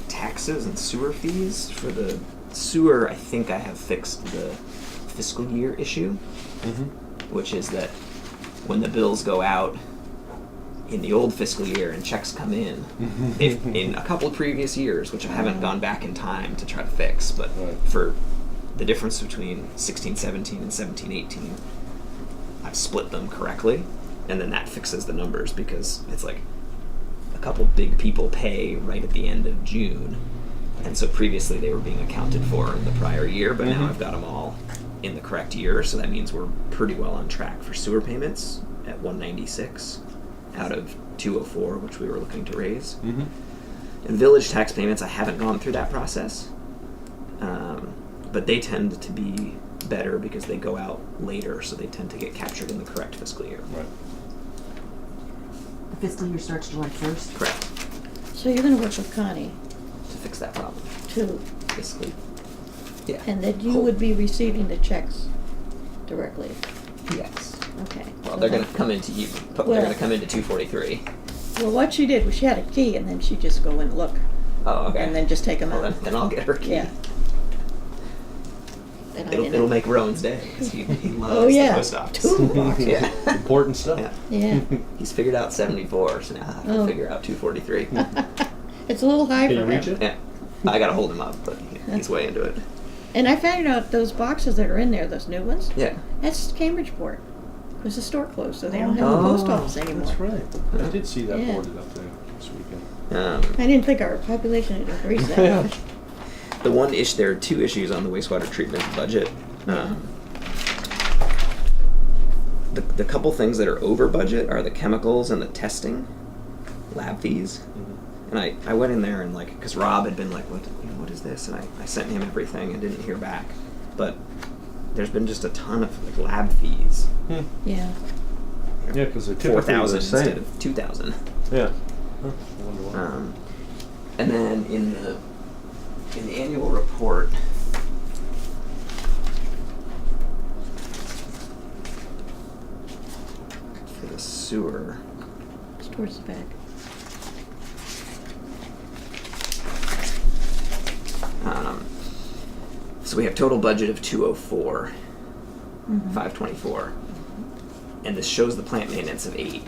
taxes and sewer fees, for the sewer, I think I have fixed the fiscal year issue, which is that when the bills go out in the old fiscal year and checks come in, if in a couple of previous years, which I haven't gone back in time to try to fix, but Right. for the difference between 16-17 and 17-18, I've split them correctly, and then that fixes the numbers because it's like a couple big people pay right at the end of June, and so previously they were being accounted for in the prior year, but now I've got them all in the correct year, so that means we're pretty well on track for sewer payments at 196 out of 204, which we were looking to raise. Mm-hmm. And village tax payments, I haven't gone through that process, but they tend to be better because they go out later, so they tend to get captured in the correct fiscal year. Right. The fiscal year starts July 1st. Correct. So you're gonna work with Connie To fix that problem, too, basically. Yeah. and that you would be receiving the checks directly. Yes. Okay. Well, they're going to come into you. They're Well- going to come into 243. Well, what she did was she had a key, and then she'd just go and look, Oh, okay. and then just take them Well, out. then I'll get her key. Yeah. And I It'll didn't- make Rowan's day because he loves Oh, yeah. the post office. Toolbox. Yeah. Important stuff. Yeah. Yeah. He's figured out 74, so now I have to Oh. figure out 243. It's a little high Can for you him. reach it? Yeah. I got to hold him up, but he's way into it. And I found out those boxes that are in there, those new ones, Yeah. that's Cambridgeport. Because the store closed, so they don't have the post Oh, office anymore. That's right. I did see that Yeah. boarded up there this weekend. Um, I didn't think our population had increased that Yeah. much. the one issue, there are two issues on the wastewater treatment budget. The couple things that are over budget are the chemicals and the testing, lab fees. And I went in there and like, because Rob had been like, what is this? And I sent him everything and didn't hear back. But there's been just a ton of like lab fees. Yeah. Yeah, because they're typically 4,000 the same. instead of 2,000. Yeah. Huh, I wonder why. And then in the annual report, sewer. It's towards the back. So we have total budget of 204, Mm-hmm. 524, and this shows the plant maintenance of 8.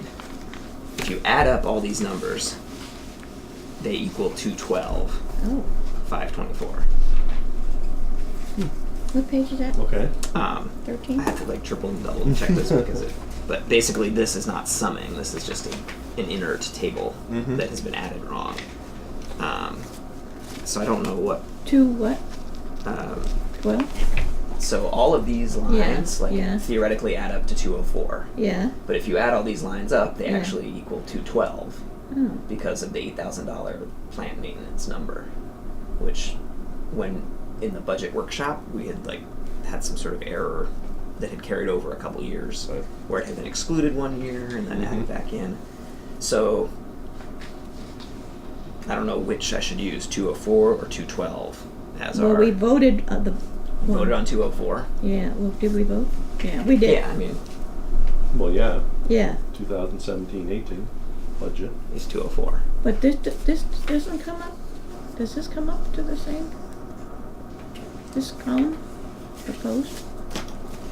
If you add up all these numbers, they equal 212, Oh, 524. what page is that? Okay. 13? I had to like triple and double check this because but basically this is not summing. This is just an inert table that has been added wrong. So I don't know what. 2 what? 12? So all of these lines, yeah. theoretically add up to 204. Yeah. But if you add all these lines up, they Yeah. actually equal 212 Oh. because of the $8,000 plant maintenance number, which when in the budget workshop we had had some sort of error that had carried over a couple years Right. where it had been excluded one year and then added back in. So I don't know which I should use, 204 or 212 as Well, our we voted voted on 204. Yeah, well, did we vote? Yeah, we did. Yeah, I mean Well, yeah, Yeah, 2017-18 budget. it's 204. but this doesn't come up, does this come up to the same? This column, proposed?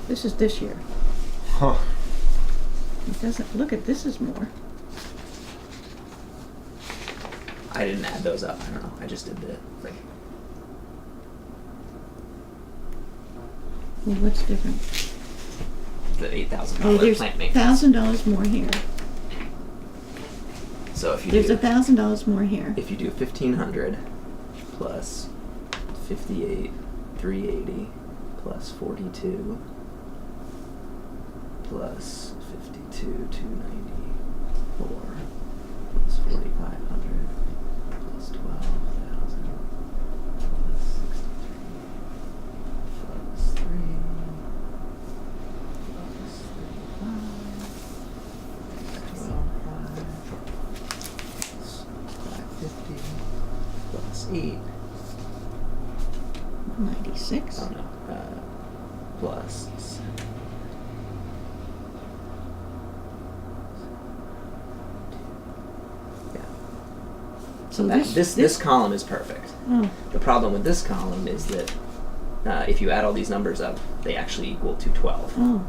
This is this year. Huh. It doesn't, look at, this is more. I didn't add those up. I don't know. I just did the Well, what's different? the $8,000 Oh, there's plant maintenance. $1,000 more here. So if you There's do $1,000 more here. if you do 1,500 plus 58,380 plus 42 plus 52,294 plus 4,500 plus 12,000 plus 63 plus 3 plus 35 plus 550 plus 8 96. oh no plus yeah. So This column is perfect. Oh, The problem with this column is that if you add all these numbers up, they actually equal to 12. oh.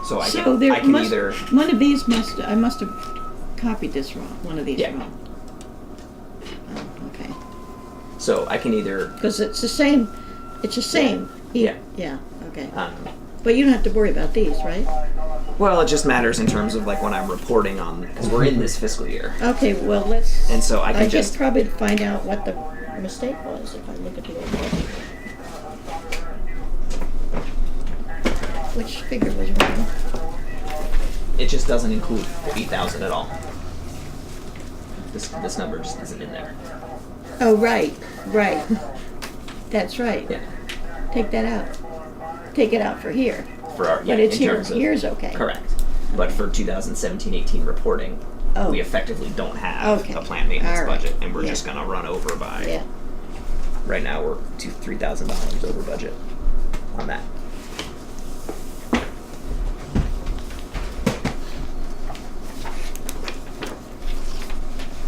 So I So can, there I can must, either one of these I must have copied this wrong, one of these Yeah. wrong. Oh, okay. so I can either Because it's the same, Yeah. Yeah, okay. um, But you don't have to worry about these, right? well, it just matters in terms of when I'm reporting on because we're in this fiscal year, Okay, well, let's. and so I can I just could probably find out what the mistake was if I look at the old budget. Which figure was wrong? it just doesn't include 8,000 at all. This number just isn't in there. Oh, right. That's right. Yeah, Take that out. Take it out for here. for our But it's in here. terms of, Here's okay. correct. But for 2017-18 reporting, Oh. we effectively don't have Okay. a plant maintenance All right. budget, and we're Yeah. just gonna run over by. Yeah. Right now, we're $3,000 over budget on that.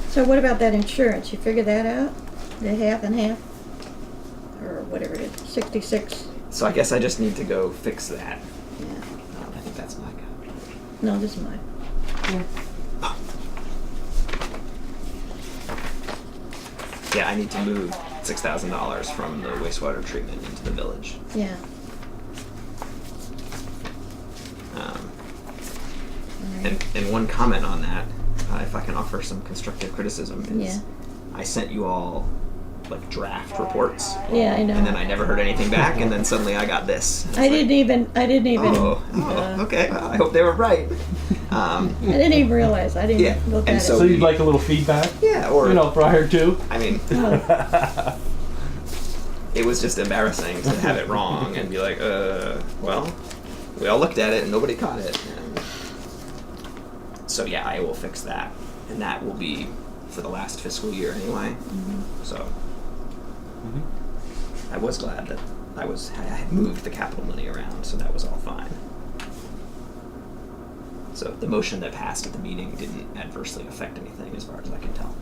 So what about that insurance? You figure that out? The half and half? Or whatever it is, 66? So I guess I just need to go fix that. Yeah. I think that's my copy. No, this is mine. Yeah, I need to move $6,000 from the wastewater treatment into the village. Yeah. And one comment on that, if I can offer some constructive criticism, is Yeah. I sent you all draft reports, Yeah, I know. and then I never heard anything back, and then suddenly I got this. It's I didn't even. Oh, okay. I hope they were right. I didn't even realize. I didn't Yeah, look and at So it. you'd like a little feedback? Yeah, or Prior to? I mean, Oh, it was just embarrassing to have it wrong and be like, well, we all looked at it and nobody caught it. And so yeah, I will fix that, and that will be for the last fiscal year anyway. So I was glad that I had moved the capital money around, so that was all fine. So the motion that passed at the meeting didn't adversely affect anything, as far as I can tell.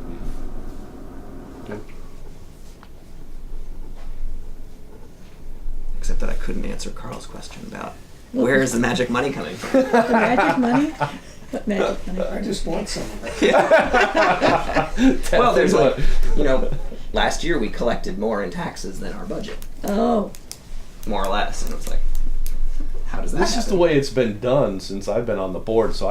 Okay. Except that I couldn't answer Carl's question about where is the magic money coming from. The magic money? What magic money? I just want some of it. Well, there's like, last year we collected more in taxes than our budget, Oh, more or less, and it was like, how does that This happen? is the way it's been done since I've been on the board, so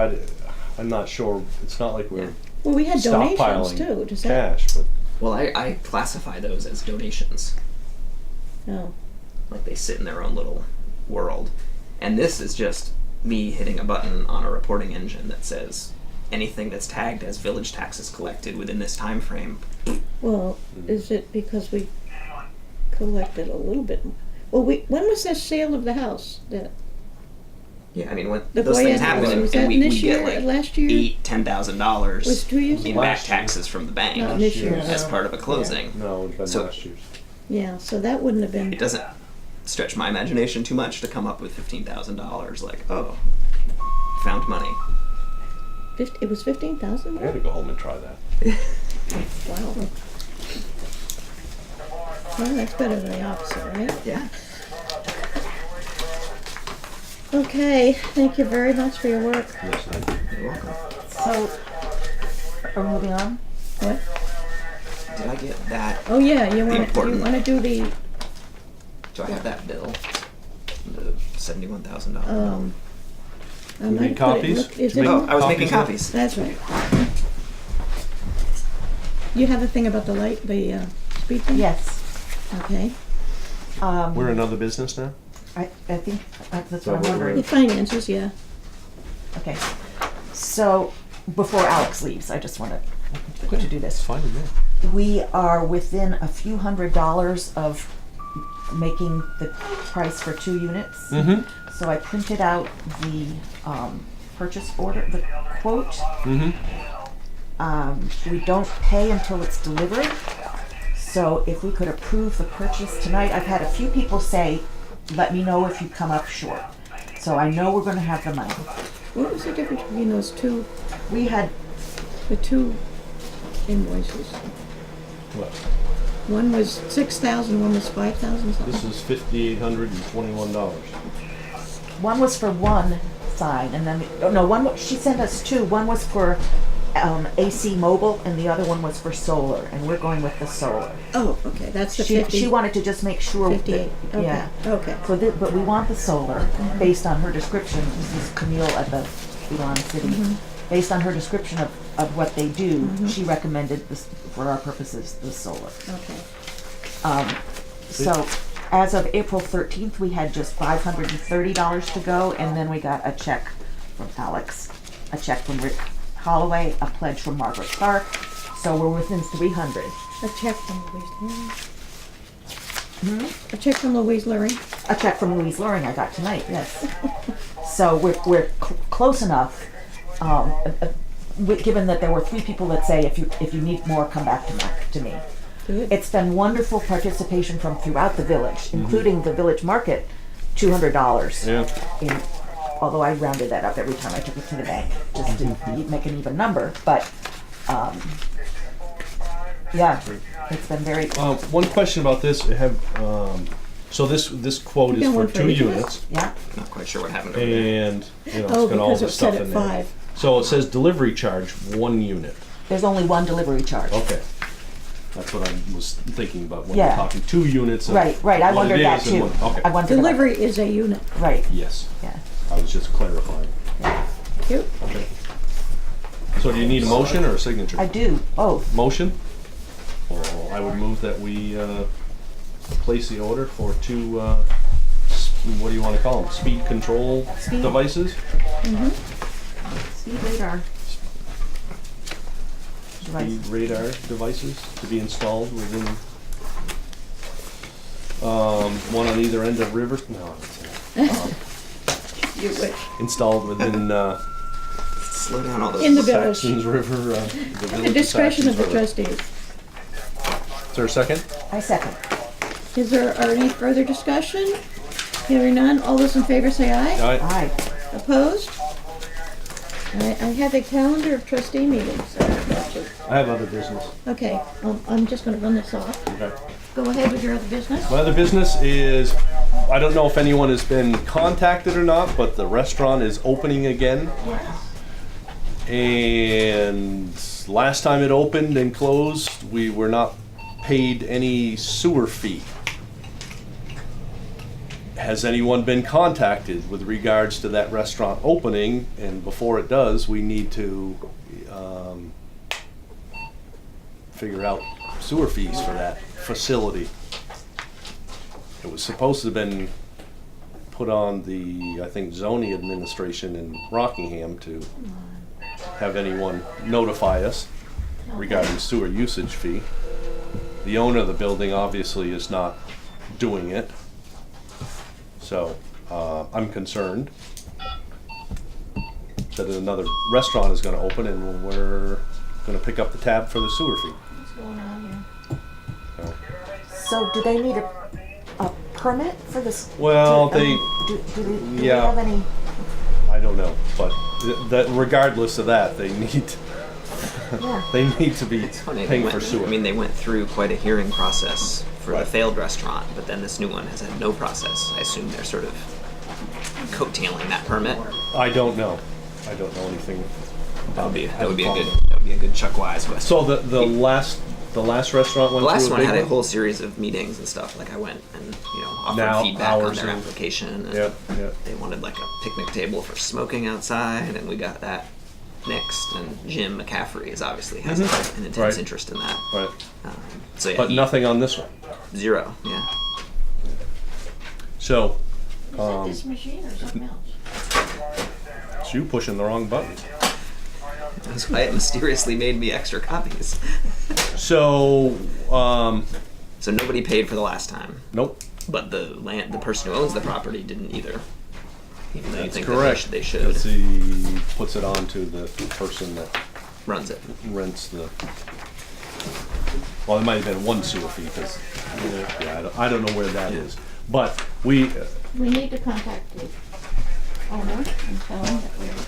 I'm not sure. It's not like we're well, we had donations stockpiling too. Does that? cash, but Well, I classify those as donations. No. Like they sit in their own little world. And this is just me hitting a button on a reporting engine that says anything that's tagged as village taxes collected within this time frame. Well, is it because we collected a little bit? Well, when was that sale of the house? Yeah, I mean, when The those boy things had- happen, was and that we this get year, like last year? $8,000-$10,000 Was it 2 years in ago? back Last year. taxes from the bank Not this year. as part of a closing. no, it's been So- last year's. Yeah, so that wouldn't have been. It doesn't stretch my imagination too much to come up with $15,000. Like, oh, found money. It was 15,000. I gotta go home and try that. Wow. Well, that's better than the opposite, right? Yeah. Okay, thank you very much for your work. Yes, You're welcome. So, are we moving on? What? Did I get that? Oh yeah, you want important- to do the Do I have that bill? The $71,000. I You might need put it- copies? look, is To it? make- Oh, I was Copies making of- copies. That's right. You have a thing about the light, the speed thing? Yes. Okay. we're another business now. I think that's So what I'm we're- wondering. The finances, yeah. Okay. So, before Alex leaves, I just want to do this. It's fine with me. We are within a few $100s of making the price for 2 units. Mm-hmm. So I printed out the purchase order, the quote. Mm-hmm. We don't pay until it's delivered. So if we could approve the purchase tonight, I've had a few people say, let me know if you come up short. So I know we're going to have the money. What was the difference between those two, We had, the two invoices? What? One was 6,000, one was 5,000 something? This is $5,821. one was for one sign and then, she sent us 2. One was for AC mobile and the other one was for solar, and we're going with the solar. Oh, okay, that's the She 50. wanted to just make sure. 58, that, okay, Yeah. okay. So, but we want the solar based on her description. This is Camille at the Elon City. Based on her description of what they do, she recommended this for our purposes, the solar. Okay. So, as of April 13th, we had just $530 to go, and then we got a check from Alex, a check from Rick Holloway, a pledge from Margaret Clark. So we're within 300. A check from Louise Luring. A check from Louise Luring. A check from Louise Luring I got tonight, yes. So we're close enough, given that there were 3 people that say, if you need more, come back to me. Good. It's been wonderful participation from throughout the village, including the village market, $200. Yeah. Although I rounded that up every time I took it to the bank, just to make an even number. But, yeah, it's been very, One question about this. So this quote You is got for one for 2 each of us? units, yeah. Not quite sure what happened over there. and it's Oh, got all because the it was stuff set in at there. 5. So it says delivery charge 1 unit. There's only one delivery charge. Okay. That's what I was thinking about when Yeah. we're talking 2 units. Of Right. I what it wondered that is and too. what- okay. I wondered about- Delivery is a unit. Right, Yes. yeah. I was just clarifying. Cute. Okay. So do you need a motion or a signature? I do. Oh, Motion? Well, I would move that we place the order for 2, what do you want to call them? Speed control Speed. devices? speed radar. Speed radar devices to be installed within, one on either end of River, no, You wish. installed within Slow down all those. In the village. Saxtons River, the At the village of discretion of the Saxtons River. trustees. Is there a second? I second. Is there any further discussion? Hearing none, all those in favor say aye. Aye. Aye. Opposed? I have a calendar of trustee meetings. I have other business. Okay, I'm just gonna run this off. Okay. Go ahead with your other business. My other business is, I don't know if anyone has been contacted or not, but the restaurant is opening again. And last time it opened and closed, we were not paid any sewer fee. Has anyone been contacted with regards to that restaurant opening? And before it does, we need to figure out sewer fees for that facility. It was supposed to have been put on the, I think, zoning administration in Rockingham to have anyone notify us regarding sewer usage fee. The owner of the building obviously is not doing it. So, I'm concerned that another restaurant is gonna open and we're gonna pick up the tab for the sewer fee. What's going on here? So do they need a permit for this? Well, do they yeah. have any? I don't know, but that regardless of that, they need, Yeah. they need to be It's funny. paying for sewer. I mean, they went through quite a hearing process for Right. the failed restaurant, but then this new one has had no process. I assume they're sort of coattailing that permit. I don't know. I don't know anything. That would be a good Chuck Wise question. So the last restaurant The went last through one a big had a one? whole series of meetings and stuff. Like I went and offered Now, feedback on hours their and- application. And Yep, yep. They wanted like a picnic table for smoking outside, and we got that nixed. And Jim McCaffrey is obviously has an intense Right. interest in that. Right, So yeah, but nothing on this one. zero. Yeah. So, Is that this machine or something else? it's you pushing the wrong button. That's why it mysteriously made me extra copies. So, So nobody paid for the last time, nope, but the person who owns the property didn't either. Even though you that's think correct. that they should, Because he puts it on to the person that runs it. rents the, well, it might have been one sewer fee, because, yeah, I don't know where that is. But we, We need to contact the owner and tell him that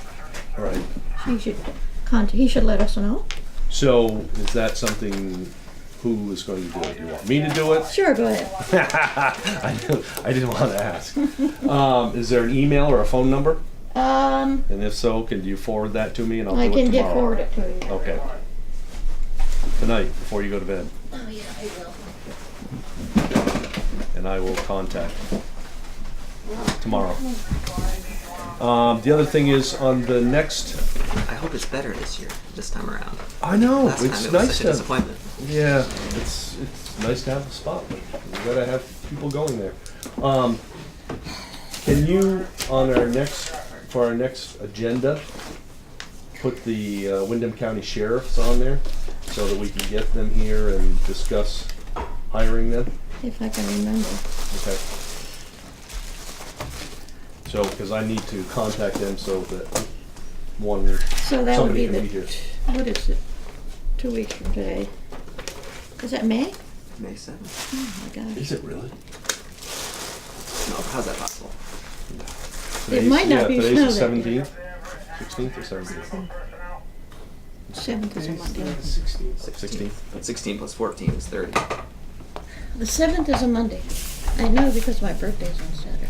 all right, he should let us know. so is that something, who is going to do it? Do you want me to do it? Sure, go ahead. I didn't want to ask. Is there an email or a phone number? And if so, can you forward that to me and I'll I do it can get tomorrow? forward it to you. Okay. Tonight, before you go to bed, Oh, yeah, I will. and I will contact tomorrow. The other thing is on the next. I hope it's better this time around. I know Last time it's it was nice such a to. disappointment. Yeah, it's nice to have a spot, but we gotta have people going there. Can you for our next agenda, put the Wyndham County Sheriffs on there so that we can get them here and discuss hiring them? If I can remember. Okay. So, because I need to contact them so that So that would somebody be can be here. what is it? 2 weeks from today. Is that May? May 7th. Oh my gosh. Is it really? No, how's that possible? might not be Today's snow the that 17th? 16th or 17th? 7th is a Monday. 16th. But 16 plus 14 is 30. The 7th is a Monday. I know because my birthday's on Saturday.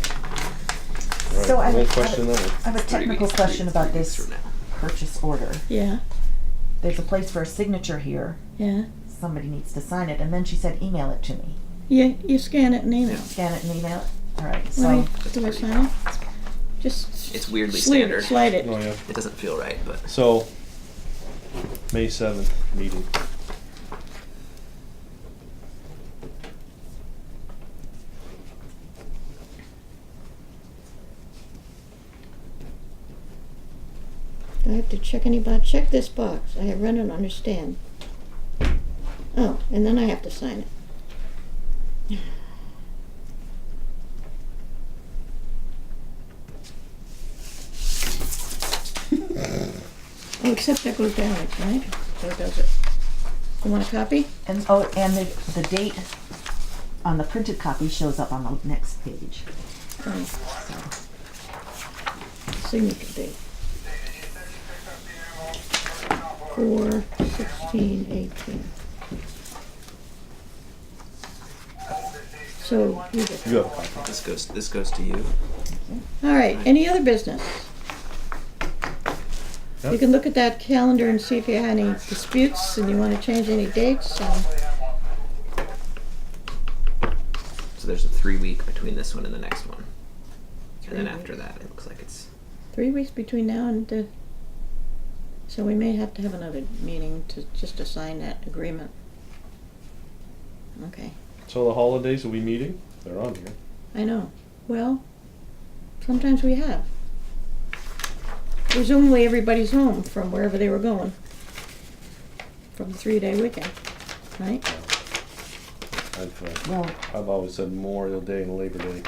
All right, So I won't have- question that. I have a technical question about this from now. purchase order. Yeah, There's a place for a signature here. yeah. Somebody needs to sign it, and then she said email it to me. You scan it and email. Scan it and email it. All right. Let So me, do I sign it? Just. It's weirdly slide it, standard. Slide it. Oh, yeah. It doesn't feel right, but So, May 7th meeting. Do I have to check check this box. I have read and understand. Oh, and then I have to sign it. Oh, except that goes down, right? So does it. You want a copy? and the date on the printed copy shows up on the next page. Fine. Signature date. for 16-18. So, you get You have a copy. This goes to you. All right, any other business? You Yep. can look at that calendar and see if you have any disputes and you want to change any dates. So there's a 3-week between this one and the next one. And then 3 after weeks. that, it looks like it's 3 weeks between now and so we may have to have another meeting to just to sign that agreement. Okay, So the holidays, are we meeting? They're on here. I know. Well, sometimes we have. Presumably everybody's home from wherever they were going. From the 3-day weekend, right? Well, I've always said Memorial Day and Labor Day.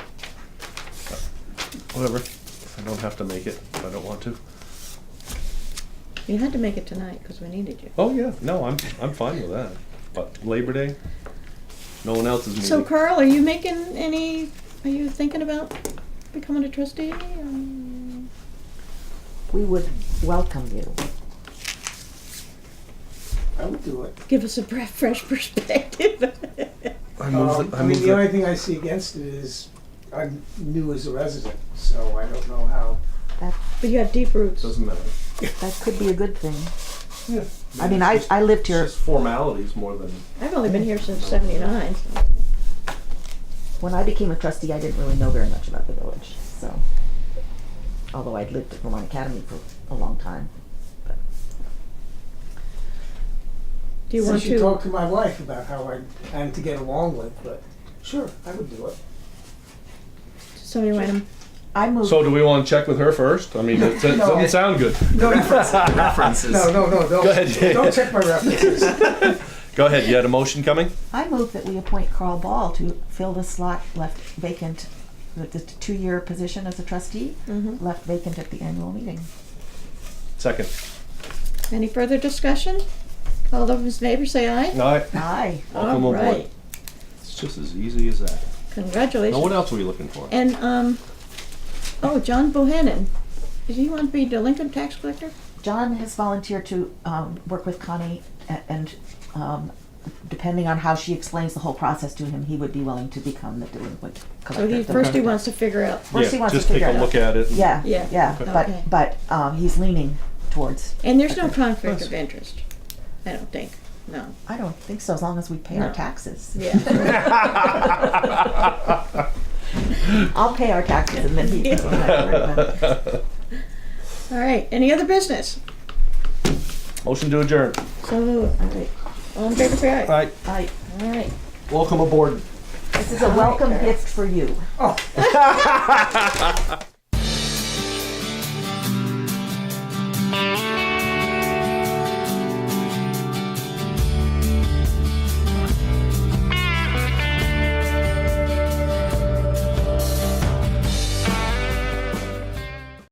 But whatever. I don't have to make it if I don't want to. You had to make it tonight because we needed you. Oh yeah, no, I'm fine with that. But Labor Day, no one else is meeting. So Carl, are you thinking about becoming a trustee? we would welcome you. I would do it. Give us a fresh perspective. I moved I mean, the only thing I see against it is I'm new as a resident, so I don't know how. But you have deep roots. Doesn't matter. That could be a good thing. Yeah. I mean, I lived It's here, just formalities more than. I've only been here since '79. when I became a trustee, I didn't really know very much about the village, so. Although I'd lived at Vermont Academy for a long time. But Do you I want should to? talk to my wife about how I'm to get along with, but sure, I would do it. Somebody write them. I moved. So do we want to check with her first? I mean, it doesn't sound good. references. No, don't, Go ahead. don't check my references. Go ahead. You had a motion coming? I move that we appoint Carl Ball to fill the slot left vacant, the 2-year position as a trustee, left vacant at the annual meeting. Second. Any further discussion? All those in favor say aye. Aye. Aye. Welcome All aboard. right. It's just as easy as that. Congratulations. Now, what else are we looking for? And John Bohannon. Does he want to be delinquent tax collector? John has volunteered to work with Connie, and depending on how she explains the whole process to him, he would be willing to become the delinquent collector. So first he wants to figure out. First he wants just to figure take a it look out. at it. and- Yeah, Yeah. yeah, Okay. but he's leaning towards. And there's no conflict of interest. I don't think. No. I don't think so, as long as we pay No. our taxes. Yeah. I'll pay our taxes and then he. All right. Any other business? Motion to adjourn. So moved. All right. All in favor say All aye. right. All right. Welcome aboard. This is a welcome gift for you.